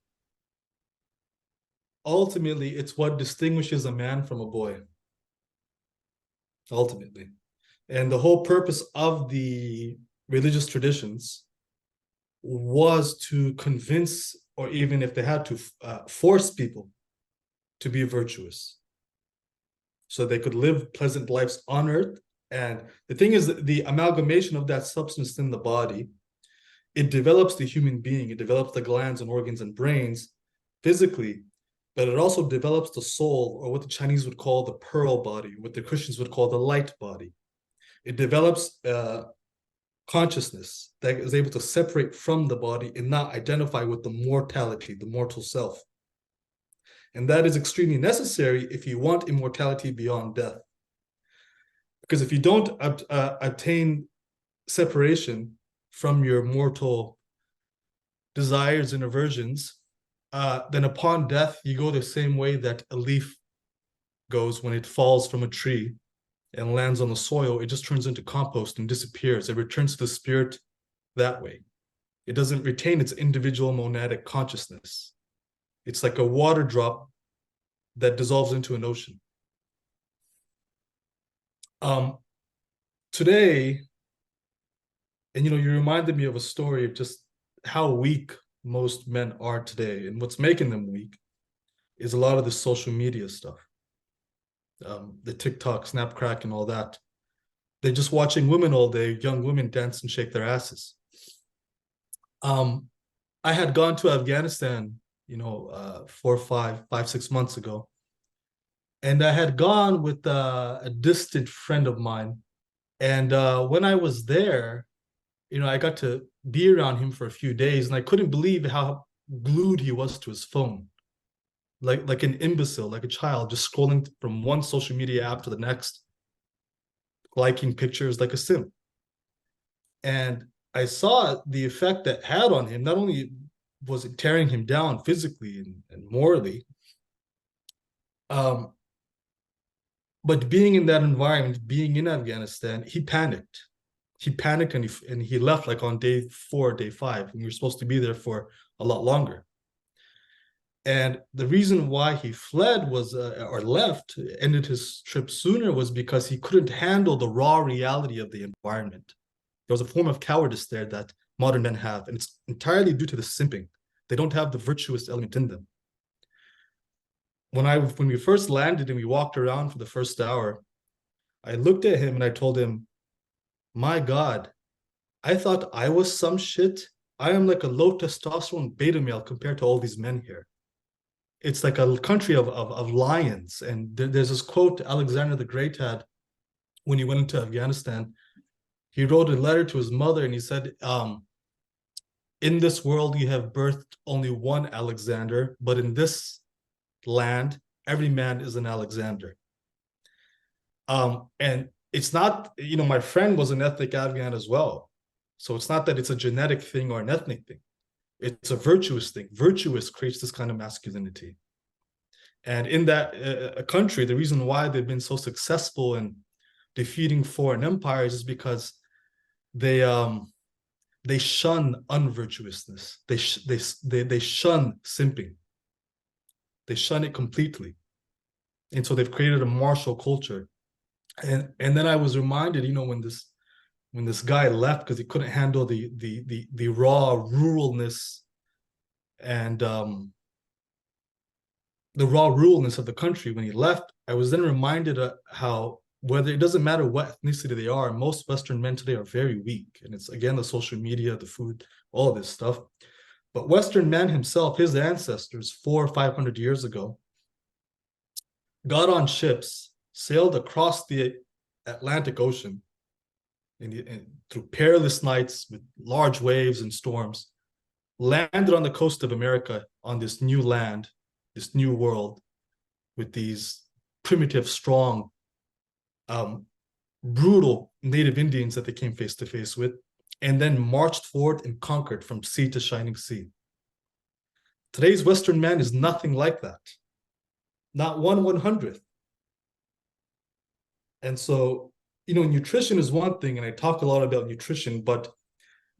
Ultimately, it's what distinguishes a man from a boy. Ultimately. And the whole purpose of the religious traditions was to convince, or even if they had to, force people to be virtuous so they could live pleasant lives on earth. And the thing is, the amalgamation of that substance in the body, it develops the human being, it develops the glands and organs and brains physically, but it also develops the soul, or what the Chinese would call the pearl body, what the Christians would call the light body. It develops consciousness that is able to separate from the body and not identify with the mortality, the mortal self. And that is extremely necessary if you want immortality beyond death. Because if you don't attain separation from your mortal desires and aversions, then upon death, you go the same way that a leaf goes when it falls from a tree and lands on the soil. It just turns into compost and disappears. It returns to the spirit that way. It doesn't retain its individual monadic consciousness. It's like a water drop that dissolves into an ocean. Today, and you reminded me of a story of just how weak most men are today, and what's making them weak is a lot of the social media stuff, the TikTok, Snapcrack, and all that. They're just watching women all day, young women dance and shake their asses. I had gone to Afghanistan, 6 months ago, and I had gone with a distant friend of mine. And when I was there, I got to be around him for a few days, and I couldn't believe how glued he was to his phone, like an imbecile, like a child, just scrolling from one social media app to the next, liking pictures like a sim. And I saw the effect that had on him, not only was tearing him down physically and morally. But being in that environment, being in Afghanistan, he panicked. He panicked and he left like on day 4, day 5, and we were supposed to be there for a lot longer. And the reason why he fled was or left, ended his trip sooner, was because he couldn't handle the raw reality of the environment. There was a form of cowardice there that modern men have, and it's entirely due to the simping. They don't have the virtuous element in them. When we first landed and we walked around for the first hour, I looked at him and I told him, my God, I thought I was some shit. I am like a low testosterone beta male compared to all these men here. It's like a country of lions. And there's this quote Alexander the Great had when he went into Afghanistan. He wrote a letter to his mother and he said, in this world, you have birthed only one Alexander, but in this land, every man is an Alexander. And it's not, my friend was an ethnic Afghan as well. So it's not that it's a genetic thing or an ethnic thing. It's a virtuous thing. Virtuous creates this kind of masculinity. And in that country, the reason why they've been so successful in defeating foreign empires is because they shun unvirtuousness. They shun simping. They shun it completely. And so they've created a martial culture. And then I was reminded, when this guy left because he couldn't handle the raw ruralness and the raw ruralness of the country when he left, I was then reminded of how, whether it doesn't matter what ethnicity they are, most Western men today are very weak. And it's, again, the social media, the food, all this stuff. But Western man himself, his ancestors 400 or 500 years ago, got on ships, sailed across the Atlantic Ocean through perilous nights with large waves and storms, landed on the coast of America on this new land, this new world, with these primitive, strong, brutal native Indians that they came face to face with, and then marched forward and conquered from sea to shining sea. Today's Western man is nothing like that. Not 1/100th. And so, nutrition is one thing, and I talk a lot about nutrition, but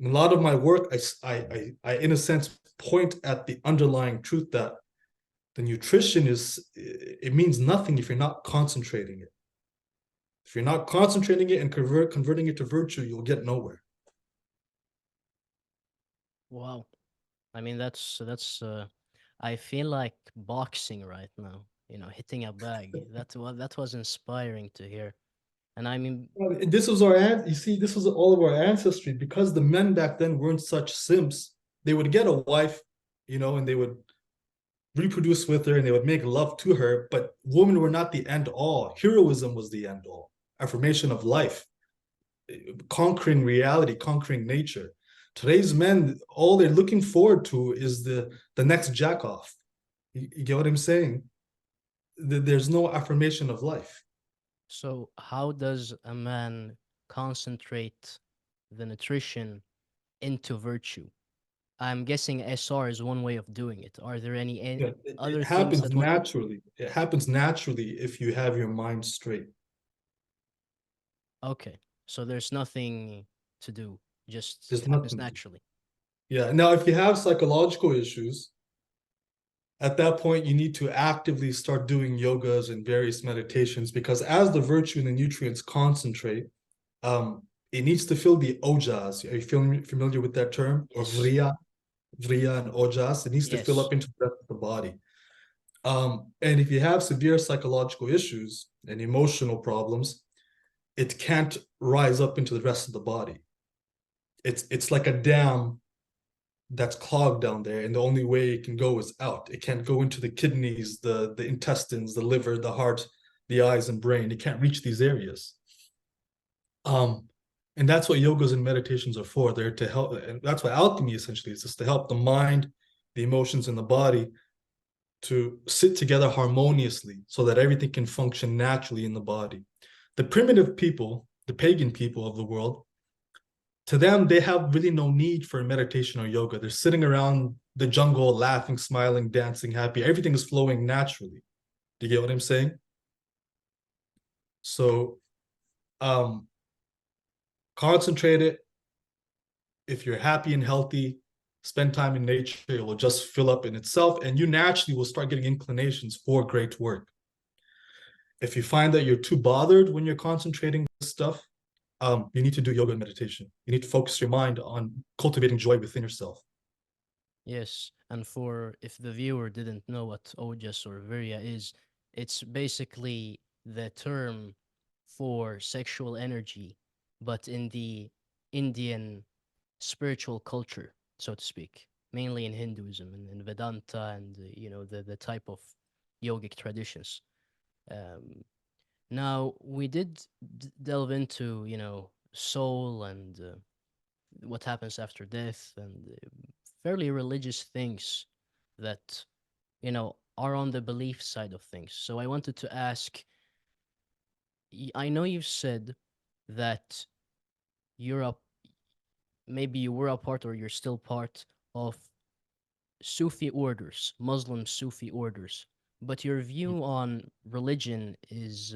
in a lot of my work, I in a sense, point at the underlying truth that the nutrition it means nothing if you're not concentrating it. If you're not concentrating it and converting it to virtue, you'll get nowhere. Wow. I mean, that's I feel like boxing right now, hitting a bag. That was inspiring to hear. And I mean, This was this was all of our ancestry, because the men back then weren't such simps. They would get a wife, and they would reproduce with her and they would make love to her, but women were not the end all. Heroism was the end all. Affirmation of life, conquering reality, conquering nature. Today's men, all they're looking forward to is the next jack off. You get what I'm saying? There's no affirmation of life. so how does a man concentrate the nutrition into virtue? I'm guessing SR is one way of doing it. Are there any other It things happens that naturally. It happens naturally if you have your mind straight. Okay, so there's nothing to do. Just There's it happens nothing. naturally. Yeah. Now, if you have psychological issues, at that point, you need to actively start doing yogas and various meditations, because as the virtue and the nutrients concentrate, it needs to fill the ojas. Are you familiar with that term? Or Yes. vriya and ojas. It needs to fill Yes. up into the rest of the body. And if you have severe psychological issues and emotional problems, it can't rise up into the rest of the body. It's like a dam that's clogged down there, and the only way it can go is out. It can't go into the kidneys, the intestines, the liver, the heart, the eyes, and brain. It can't reach these areas. And that's what yogas and meditations are for. They're to help, and that's what alchemy essentially is, just to help the mind, the emotions, and the body to sit together harmoniously so that everything can function naturally in the body. The primitive people, the pagan people of the world, to them, they have really no need for meditation or yoga. They're sitting around the jungle, laughing, smiling, dancing, happy. Everything is flowing naturally. Do you get what I'm saying? So concentrate it. If you're happy and healthy, spend time in nature, it will just fill up in itself, and you naturally will start getting inclinations for great work. If you find that you're too bothered when you're concentrating this stuff, you need to do yoga and meditation. You need to focus your mind on cultivating joy within yourself. Yes, and for if the viewer didn't know what ojas or virya is, it's basically the term for sexual energy, but in the Indian spiritual culture, so to speak, mainly in Hinduism and in Vedanta and the type of yogic traditions. Um, Now we did delve into soul and what happens after death and fairly religious things that are on the belief side of things. So I wanted to ask, I know you've said that you're a maybe you were a part or you're still part of Sufi orders, Muslim Sufi orders, but your view on religion is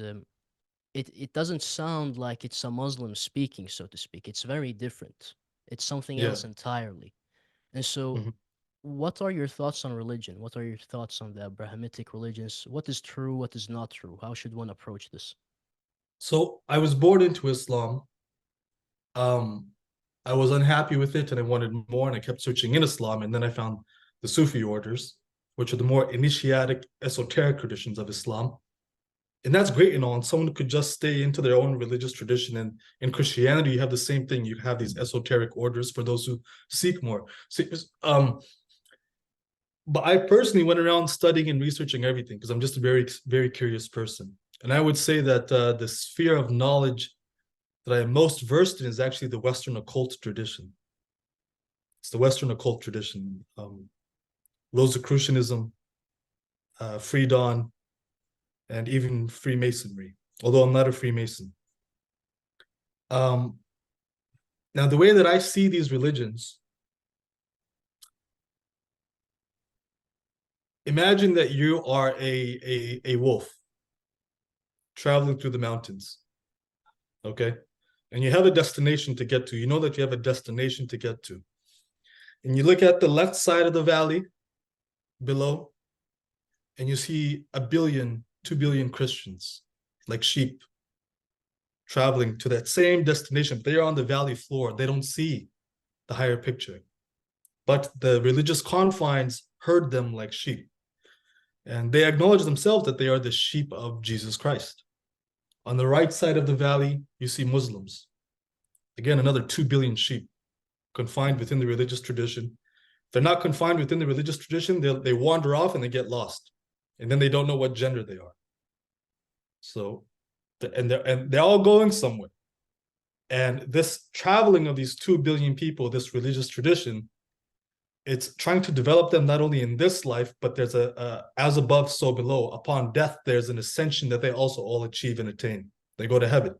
it doesn't sound like it's a Muslim speaking, so to speak. It's very different. It's something Yeah. else entirely. And so, Mhm. what are your thoughts on religion? What are your thoughts on the Abrahamic religions? What is true? What is not true? How should one approach this? So I was born into Islam. Um, I was unhappy with it and I wanted more, and I kept searching in Islam. And then I found the Sufi orders, which are the more initiatic, esoteric traditions of Islam. And that's great and all. And someone could just stay into their own religious tradition. And in Christianity, you have the same thing. You have these esoteric orders for those who seek more. So, but I personally went around studying and researching everything because I'm just a very, very curious person. And I would say that the sphere of knowledge that I am most versed in is actually the Western occult tradition. It's the Western occult tradition, Rosicrucianism, Free Dawn, and even Freemasonry, although I'm not a Freemason. Um, Now, the way that I see these religions, imagine that you are a wolf traveling through the mountains, okay? And you have a destination to get to. You know that you have a destination to get to. And you look at the left side of the valley below, and you see 1 billion, 2 billion Christians, like sheep, traveling to that same destination. They are on the valley floor. They don't see the higher picture. But the religious confines herd them like sheep. And they acknowledge themselves that they are the sheep of Jesus Christ. On the right side of the valley, you see Muslims. Again, another 2 billion sheep confined within the religious tradition. If they're not confined within the religious tradition, they wander off and they get lost. And then they don't know what gender they are. So, and they're all going somewhere. And this traveling of these 2 billion people, this religious tradition, it's trying to develop them not only in this life, but there's a as above, so below. Upon death, there's an ascension that they also all achieve and attain. They go to heaven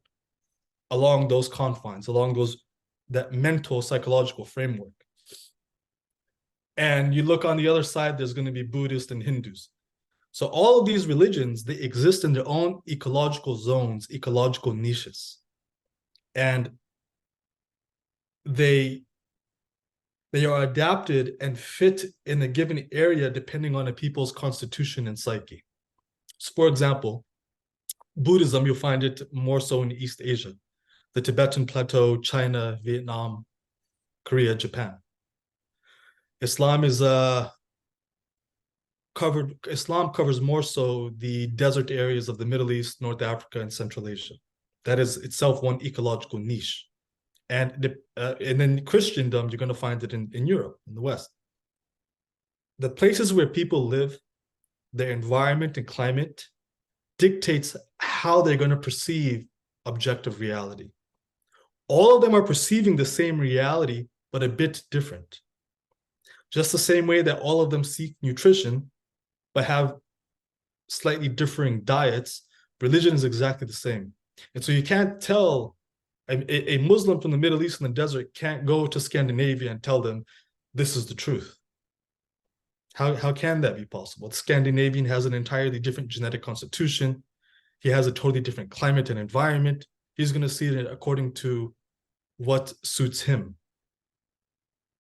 along those confines, along that mental psychological framework. And you look on the other side, there's going to be Buddhists and Hindus. So all of these religions, they exist in their own ecological zones, ecological niches. And they are adapted and fit in a given area depending on a people's constitution and psyche. So for example, Buddhism, you'll find it more so in East Asia, the Tibetan Plateau, China, Vietnam, Korea, Japan. Islam is Islam covers more so the desert areas of the Middle East, North Africa, and Central Asia. That is itself one ecological niche. And then Christendom, you're going to find it in Europe, in the West. The places where people live, their environment and climate dictates how they're going to perceive objective reality. All of them are perceiving the same reality, but a bit different. Just the same way that all of them seek nutrition, but have slightly differing diets, religion is exactly the same. And so you can't tell a Muslim from the Middle East in the desert can't go to Scandinavia and tell them this is the truth. How can that be possible? The Scandinavian has an entirely different genetic constitution. He has a totally different climate and environment. He's going to see it according to what suits him.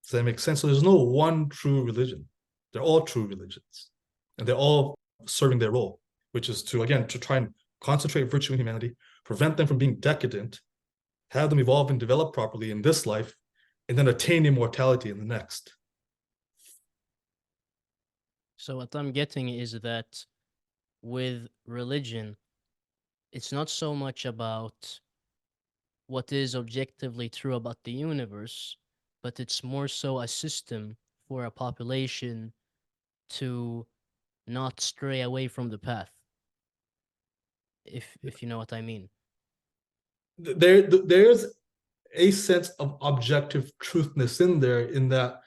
Does that make sense? So there's no one true religion. They're all true religions, and they're all serving their role, which is to, again, to try and concentrate virtue in humanity, prevent them from being decadent, have them evolve and develop properly in this life, and then attain immortality in the next. So what I'm getting is that with religion, it's not so much about what is objectively true about the universe, but it's more so a system for a population to not stray away from the path, if you know what I mean. There's a sense of objective truthness in there, in that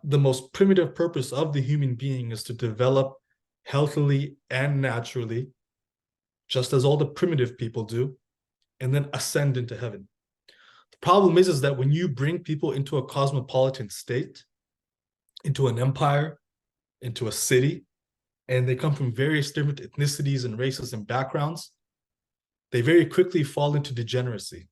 the most primitive purpose of the human being is to develop healthily and naturally, just as all the primitive people do, and then ascend into heaven. The problem is that when you bring people into a cosmopolitan state, into an empire, into a city, and they come from various different ethnicities and races and backgrounds, they very quickly fall into degeneracy.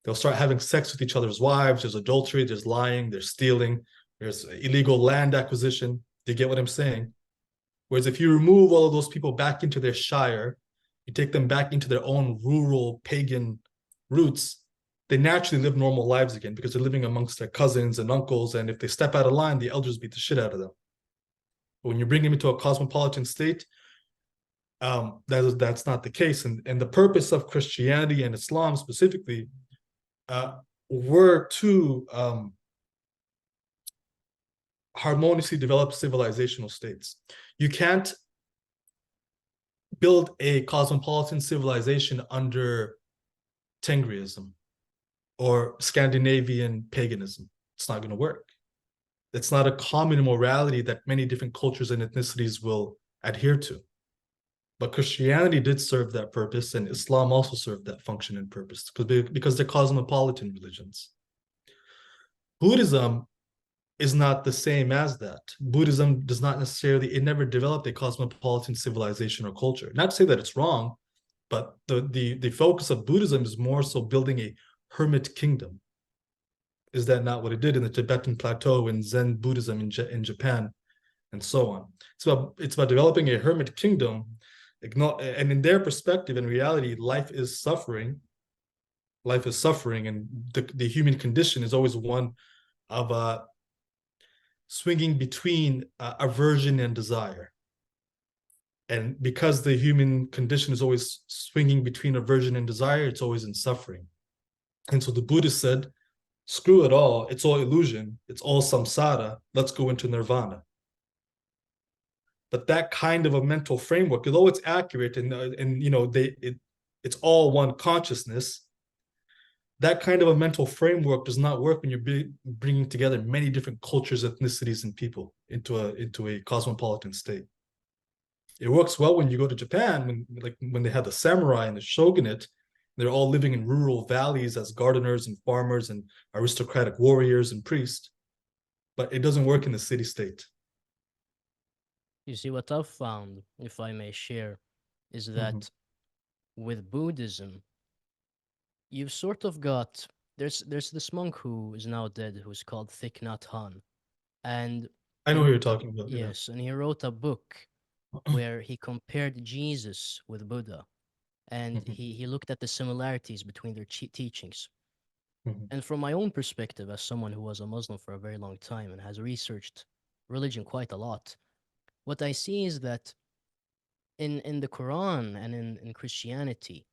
They'll start having sex with each other's wives. There's adultery, there's lying, there's stealing, there's illegal land acquisition. Do you get what I'm saying? Whereas if you remove all of those people back into their shire, you take them back into their own rural pagan roots, they naturally live normal lives again because they're living amongst their cousins and uncles. And if they step out of line, the elders beat the shit out of them. But when you bring them into a cosmopolitan state, that's not the case. And the purpose of Christianity and Islam specifically were to harmoniously develop civilizational states. You can't build a cosmopolitan civilization under Tengriism or Scandinavian paganism. It's not going to work. It's not a common morality that many different cultures and ethnicities will adhere to. But Christianity did serve that purpose, and Islam also served that function and purpose because they're cosmopolitan religions. Buddhism is not the same as that. Buddhism does not necessarily, it never developed a cosmopolitan civilization or culture. Not to say that it's wrong, but the focus of Buddhism is more so building a hermit kingdom. Is that not what it did in the Tibetan plateau and Zen Buddhism in Japan and so on? It's about developing a hermit kingdom, and in their perspective, in reality, life is suffering. Life is suffering, and the human condition is always one of swinging between aversion and desire. And because the human condition is always swinging between aversion and desire, it's always in suffering. And so the Buddhist said, screw it all. It's all illusion. It's all samsara. Let's go into nirvana. But that kind of a mental framework, although it's accurate and you know it's all one consciousness, that kind of a mental framework does not work when you're bringing together many different cultures, ethnicities, and people into a cosmopolitan state. It works well when you go to Japan, when they had the samurai and the shogunate, they're all living in rural valleys as gardeners and farmers and aristocratic warriors and priests. But it doesn't work in the city state. You see, what I've found, if I may share, is Mm-hmm. that with Buddhism, you've sort of got there's this monk who is now dead who's called Thich Nhat Hanh, and I he know who you're wrote talking about. Yeah. yes, and he wrote a book where he compared Jesus with Buddha, and Mm-hmm. he looked at the similarities between their teachings. Mm-hmm. And from my own perspective, as someone who was a Muslim for a very long time and has researched religion quite a lot, what I see is that in the Quran and in Christianity,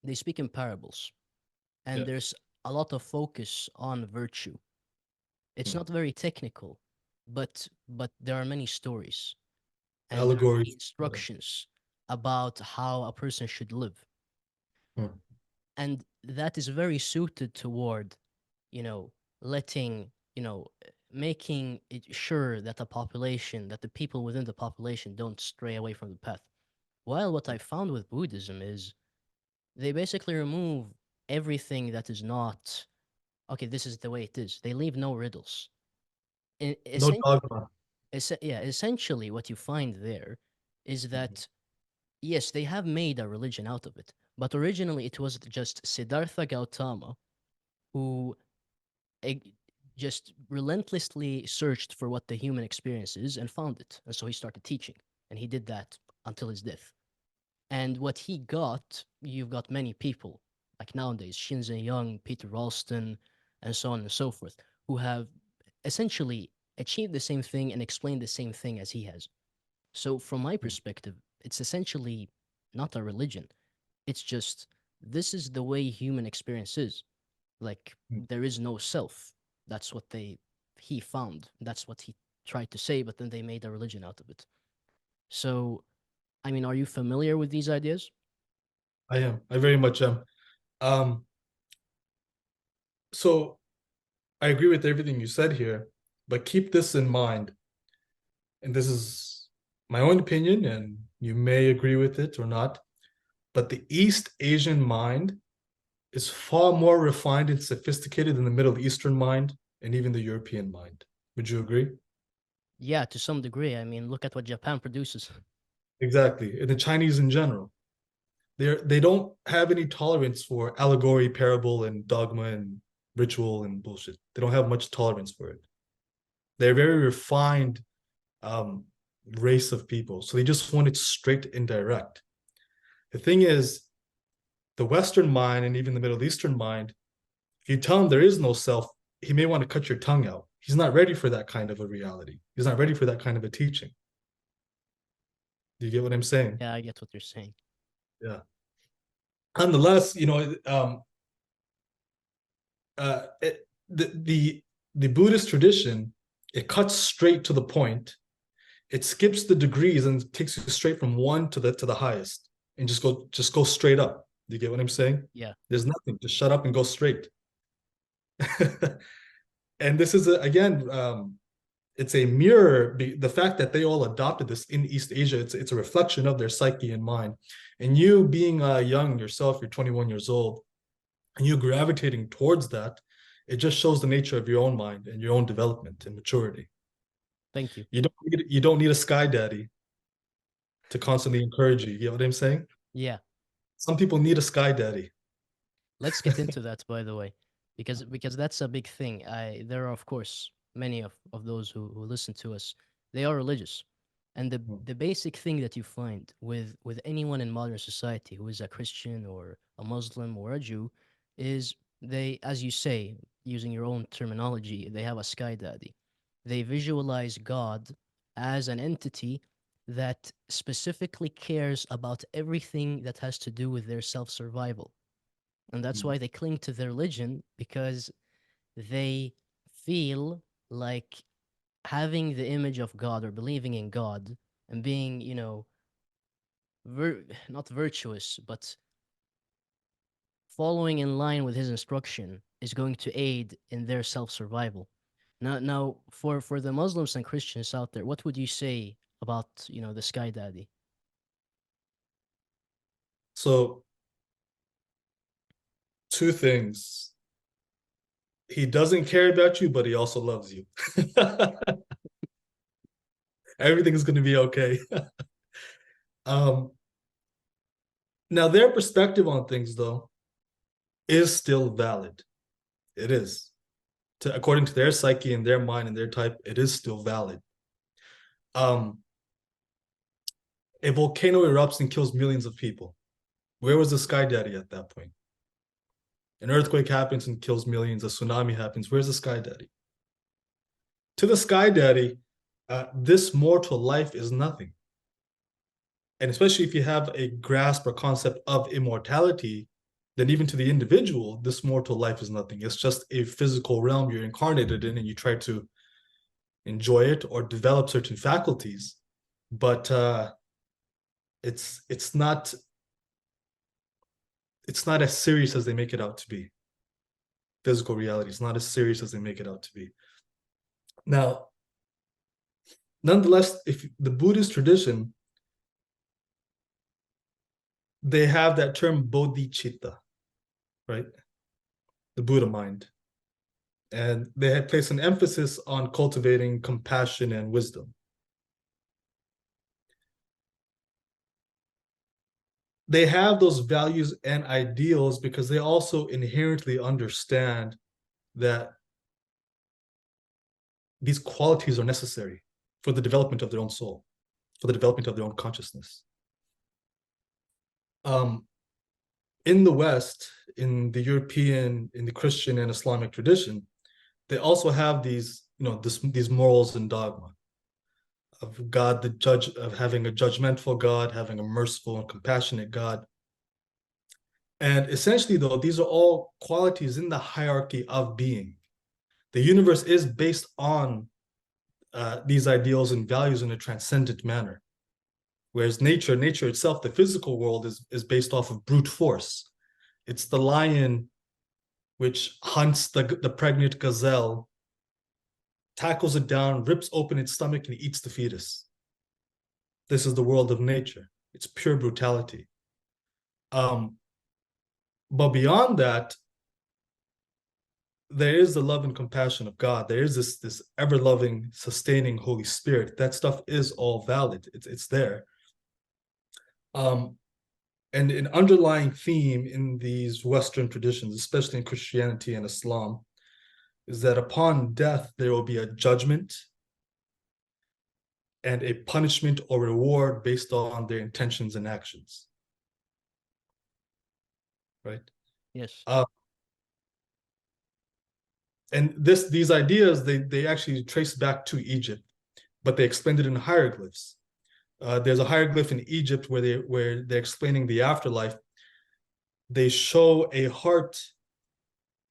they speak in parables, and Yeah. there's a lot of focus on virtue. It's Mm. not very technical, but there are many stories, and there are many Allegories. instructions about how a person should live. Mm. And that is very suited toward, you know, letting, making it sure that the people within the population don't stray away from the path. While what I found with Buddhism is they basically remove everything that is not, okay, this is the way it is. They leave no riddles. No Essentially, dogma. Yeah, essentially what you find there is Mhm. that yes, they have made a religion out of it, but originally it was just Siddhartha Gautama who eh, just relentlessly searched for what the human experience is and found it. And so he started teaching, and he did that until his death. And what he got, you've got many people, like nowadays, Shinzen Young, Peter Ralston, and so on and so forth, who have essentially achieved the same thing and explained the same thing as he has. So, from my perspective, it's essentially not a religion. It's just this is the way human experience is. Like, there is no self. That's what he found. That's what he tried to say, but then they made a religion out of it. So, I mean, are you familiar with these ideas? I am. I very much am. Um, so I agree with everything you said here, but keep this in mind, and this is my own opinion, and you may agree with it or not, but the East Asian mind is far more refined and sophisticated than the Middle Eastern mind and even the European mind. Would you agree? Yeah, to some degree. I mean, look at what Japan produces. Exactly. And the Chinese in general. They don't have any tolerance for allegory, parable, and dogma and ritual and bullshit. They don't have much tolerance for it. They're a very refined um, race of people. So they just want it straight and direct. The thing is, the Western mind and even the Middle Eastern mind, if you tell him there is no self, he may want to cut your tongue out. He's not ready for that kind of a reality. He's not ready for that kind of a teaching. Do you get what I'm saying? Yeah, I get what you're saying. Yeah. Nonetheless, the Buddhist tradition, it cuts straight to the point. It skips the degrees and takes you straight from one to the highest, and just go straight up. Do you get what I'm saying? Yeah, There's nothing. Just shut up and go straight. And this is again, it's a mirror. The fact that they all adopted this in East Asia, it's a reflection of their psyche and mind. And you being young yourself, you're 21 years old, and you gravitating towards that, it just shows the nature of your own mind and your own development and maturity. thank you. You don't need a sky daddy to constantly encourage you. You get what I'm saying? Yeah, Some people need a sky daddy. let's get into that, by the way, because that's a big thing. There are, of course, many of those who listen to us. They are religious, and the basic thing that you find with anyone in modern society who is a Christian or a Muslim or a Jew is they, as you say, using your own terminology, they have a sky daddy. They visualize God as an entity that specifically cares about everything that has to do with their self survival, and that's why they cling to their religion, because they feel like having the image of God or believing in God and being, not virtuous, but following in line with his instruction is going to aid in their self-survival. Now, for the Muslims and Christians out there, what would you say about, the sky daddy? So, two things. He doesn't care about you, but he also loves you. Everything is going to be okay. um, Now, their perspective on things, though, is still valid. It is. According to their psyche and their mind and their type, it is still valid. Um, a volcano erupts and kills millions of people. Where was the sky daddy at that point? An earthquake happens and kills millions. A tsunami happens. Where's the sky daddy? To the sky daddy, this mortal life is nothing. And especially if you have a grasp or concept of immortality, then even to the individual, this mortal life is nothing. It's just a physical realm you're incarnated in, and you try to enjoy it or develop certain faculties. But it's not as serious as they make it out to be. Physical reality is not as serious as they make it out to be. Now, nonetheless, if the Buddhist tradition, they have that term bodhicitta, right? The Buddha mind. And they had placed an emphasis on cultivating compassion and wisdom. they have those values and ideals because they also inherently understand that these qualities are necessary for the development of their own soul, for the development of their own consciousness. In the West, in the European, in the Christian and Islamic tradition, they also have these, these morals and dogma of God, the judge, of having a judgmental God, having a merciful and compassionate God. And essentially, though, these are all qualities in the hierarchy of being. The universe is based on these ideals and values in a transcendent manner. Whereas nature itself, the physical world, is based off of brute force. It's the lion which hunts the pregnant gazelle, tackles it down, rips open its stomach, and eats the fetus. This is the world of nature. It's pure brutality. But beyond that, there is the love and compassion of God. There is this ever-loving, sustaining Holy Spirit. That stuff is all valid. It's there. And an underlying theme in these Western traditions, especially in Christianity and Islam, is that upon death, there will be a judgment and a punishment or reward based on their intentions and actions. Right? Yes. And these ideas, they actually trace back to Egypt, but they explained it in hieroglyphs. There's a hieroglyph in Egypt where they're explaining the afterlife. They show a heart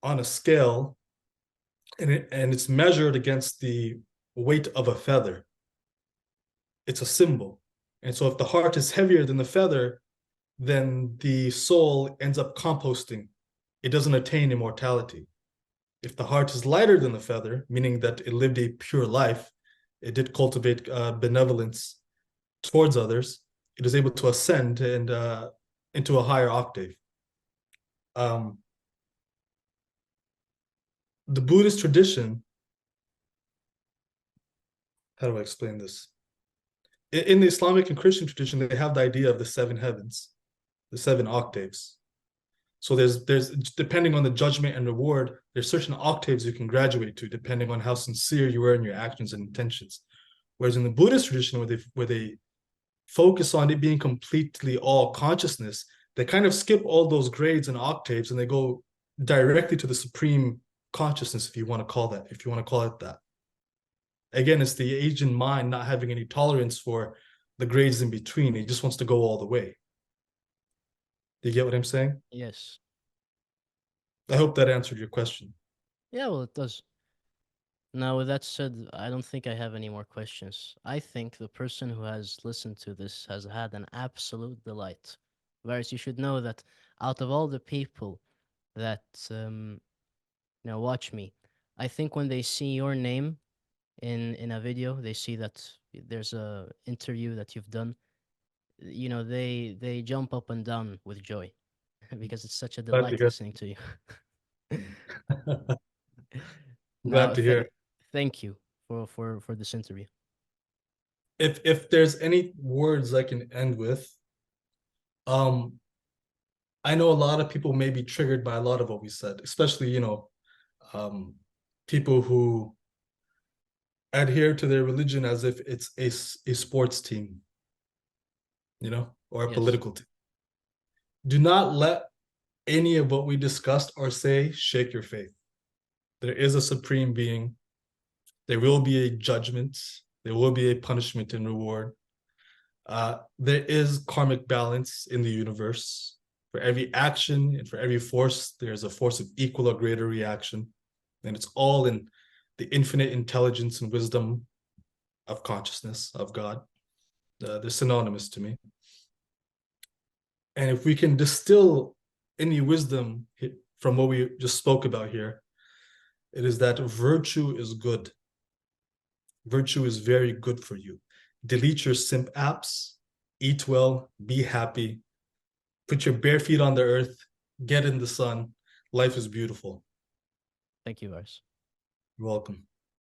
on a scale, and it's measured against the weight of a feather. It's a symbol. And so if the heart is heavier than the feather, then the soul ends up composting. It doesn't attain immortality. If the heart is lighter than the feather, meaning that it lived a pure life, it did cultivate benevolence towards others, it is able to ascend and into a higher octave. The Buddhist tradition, how do I explain this? In the Islamic and Christian tradition, they have the idea of the seven heavens, the seven octaves. So there's depending on the judgment and reward, there's certain octaves you can graduate to depending on how sincere you are in your actions and intentions. Whereas in the Buddhist tradition, where they focus on it being completely all consciousness, they kind of skip all those grades and octaves and they go directly to the supreme consciousness, if you want to call it that. Again, it's the Asian mind not having any tolerance for the grades in between. It just wants to go all the way. Do you get what I'm saying? Yes. I hope that answered your question. Yeah, well, it does. Now, with that said, I don't think I have any more questions. I think the person who has listened to this has had an absolute delight. Whereas you should know that out of all the people that watch me, I think when they see your name in a video, they see that there's a interview that you've done. They jump up and down with joy because it's such a Glad to delight hear. listening to you. Glad Now, to hear. thank you for this interview. If there's any words I can end with, I know a lot of people may be triggered by a lot of what we said, especially, people who adhere to their religion as if it's a sports team, or a Yes. political team. Do not let any of what we discussed or say shake your faith. There is a supreme being. There will be a judgment. There will be a punishment and reward. There is karmic balance in the universe. For every action and for every force, there's a force of equal or greater reaction. And it's all in the infinite intelligence and wisdom of consciousness of God. They're synonymous to me. And if we can distill any wisdom from what we just spoke about here, it is that virtue is good. Virtue is very good for you. Delete your simp apps, eat well, be happy, put your bare feet on the earth, get in the sun. Life is beautiful. Thank you, Varis. You're welcome.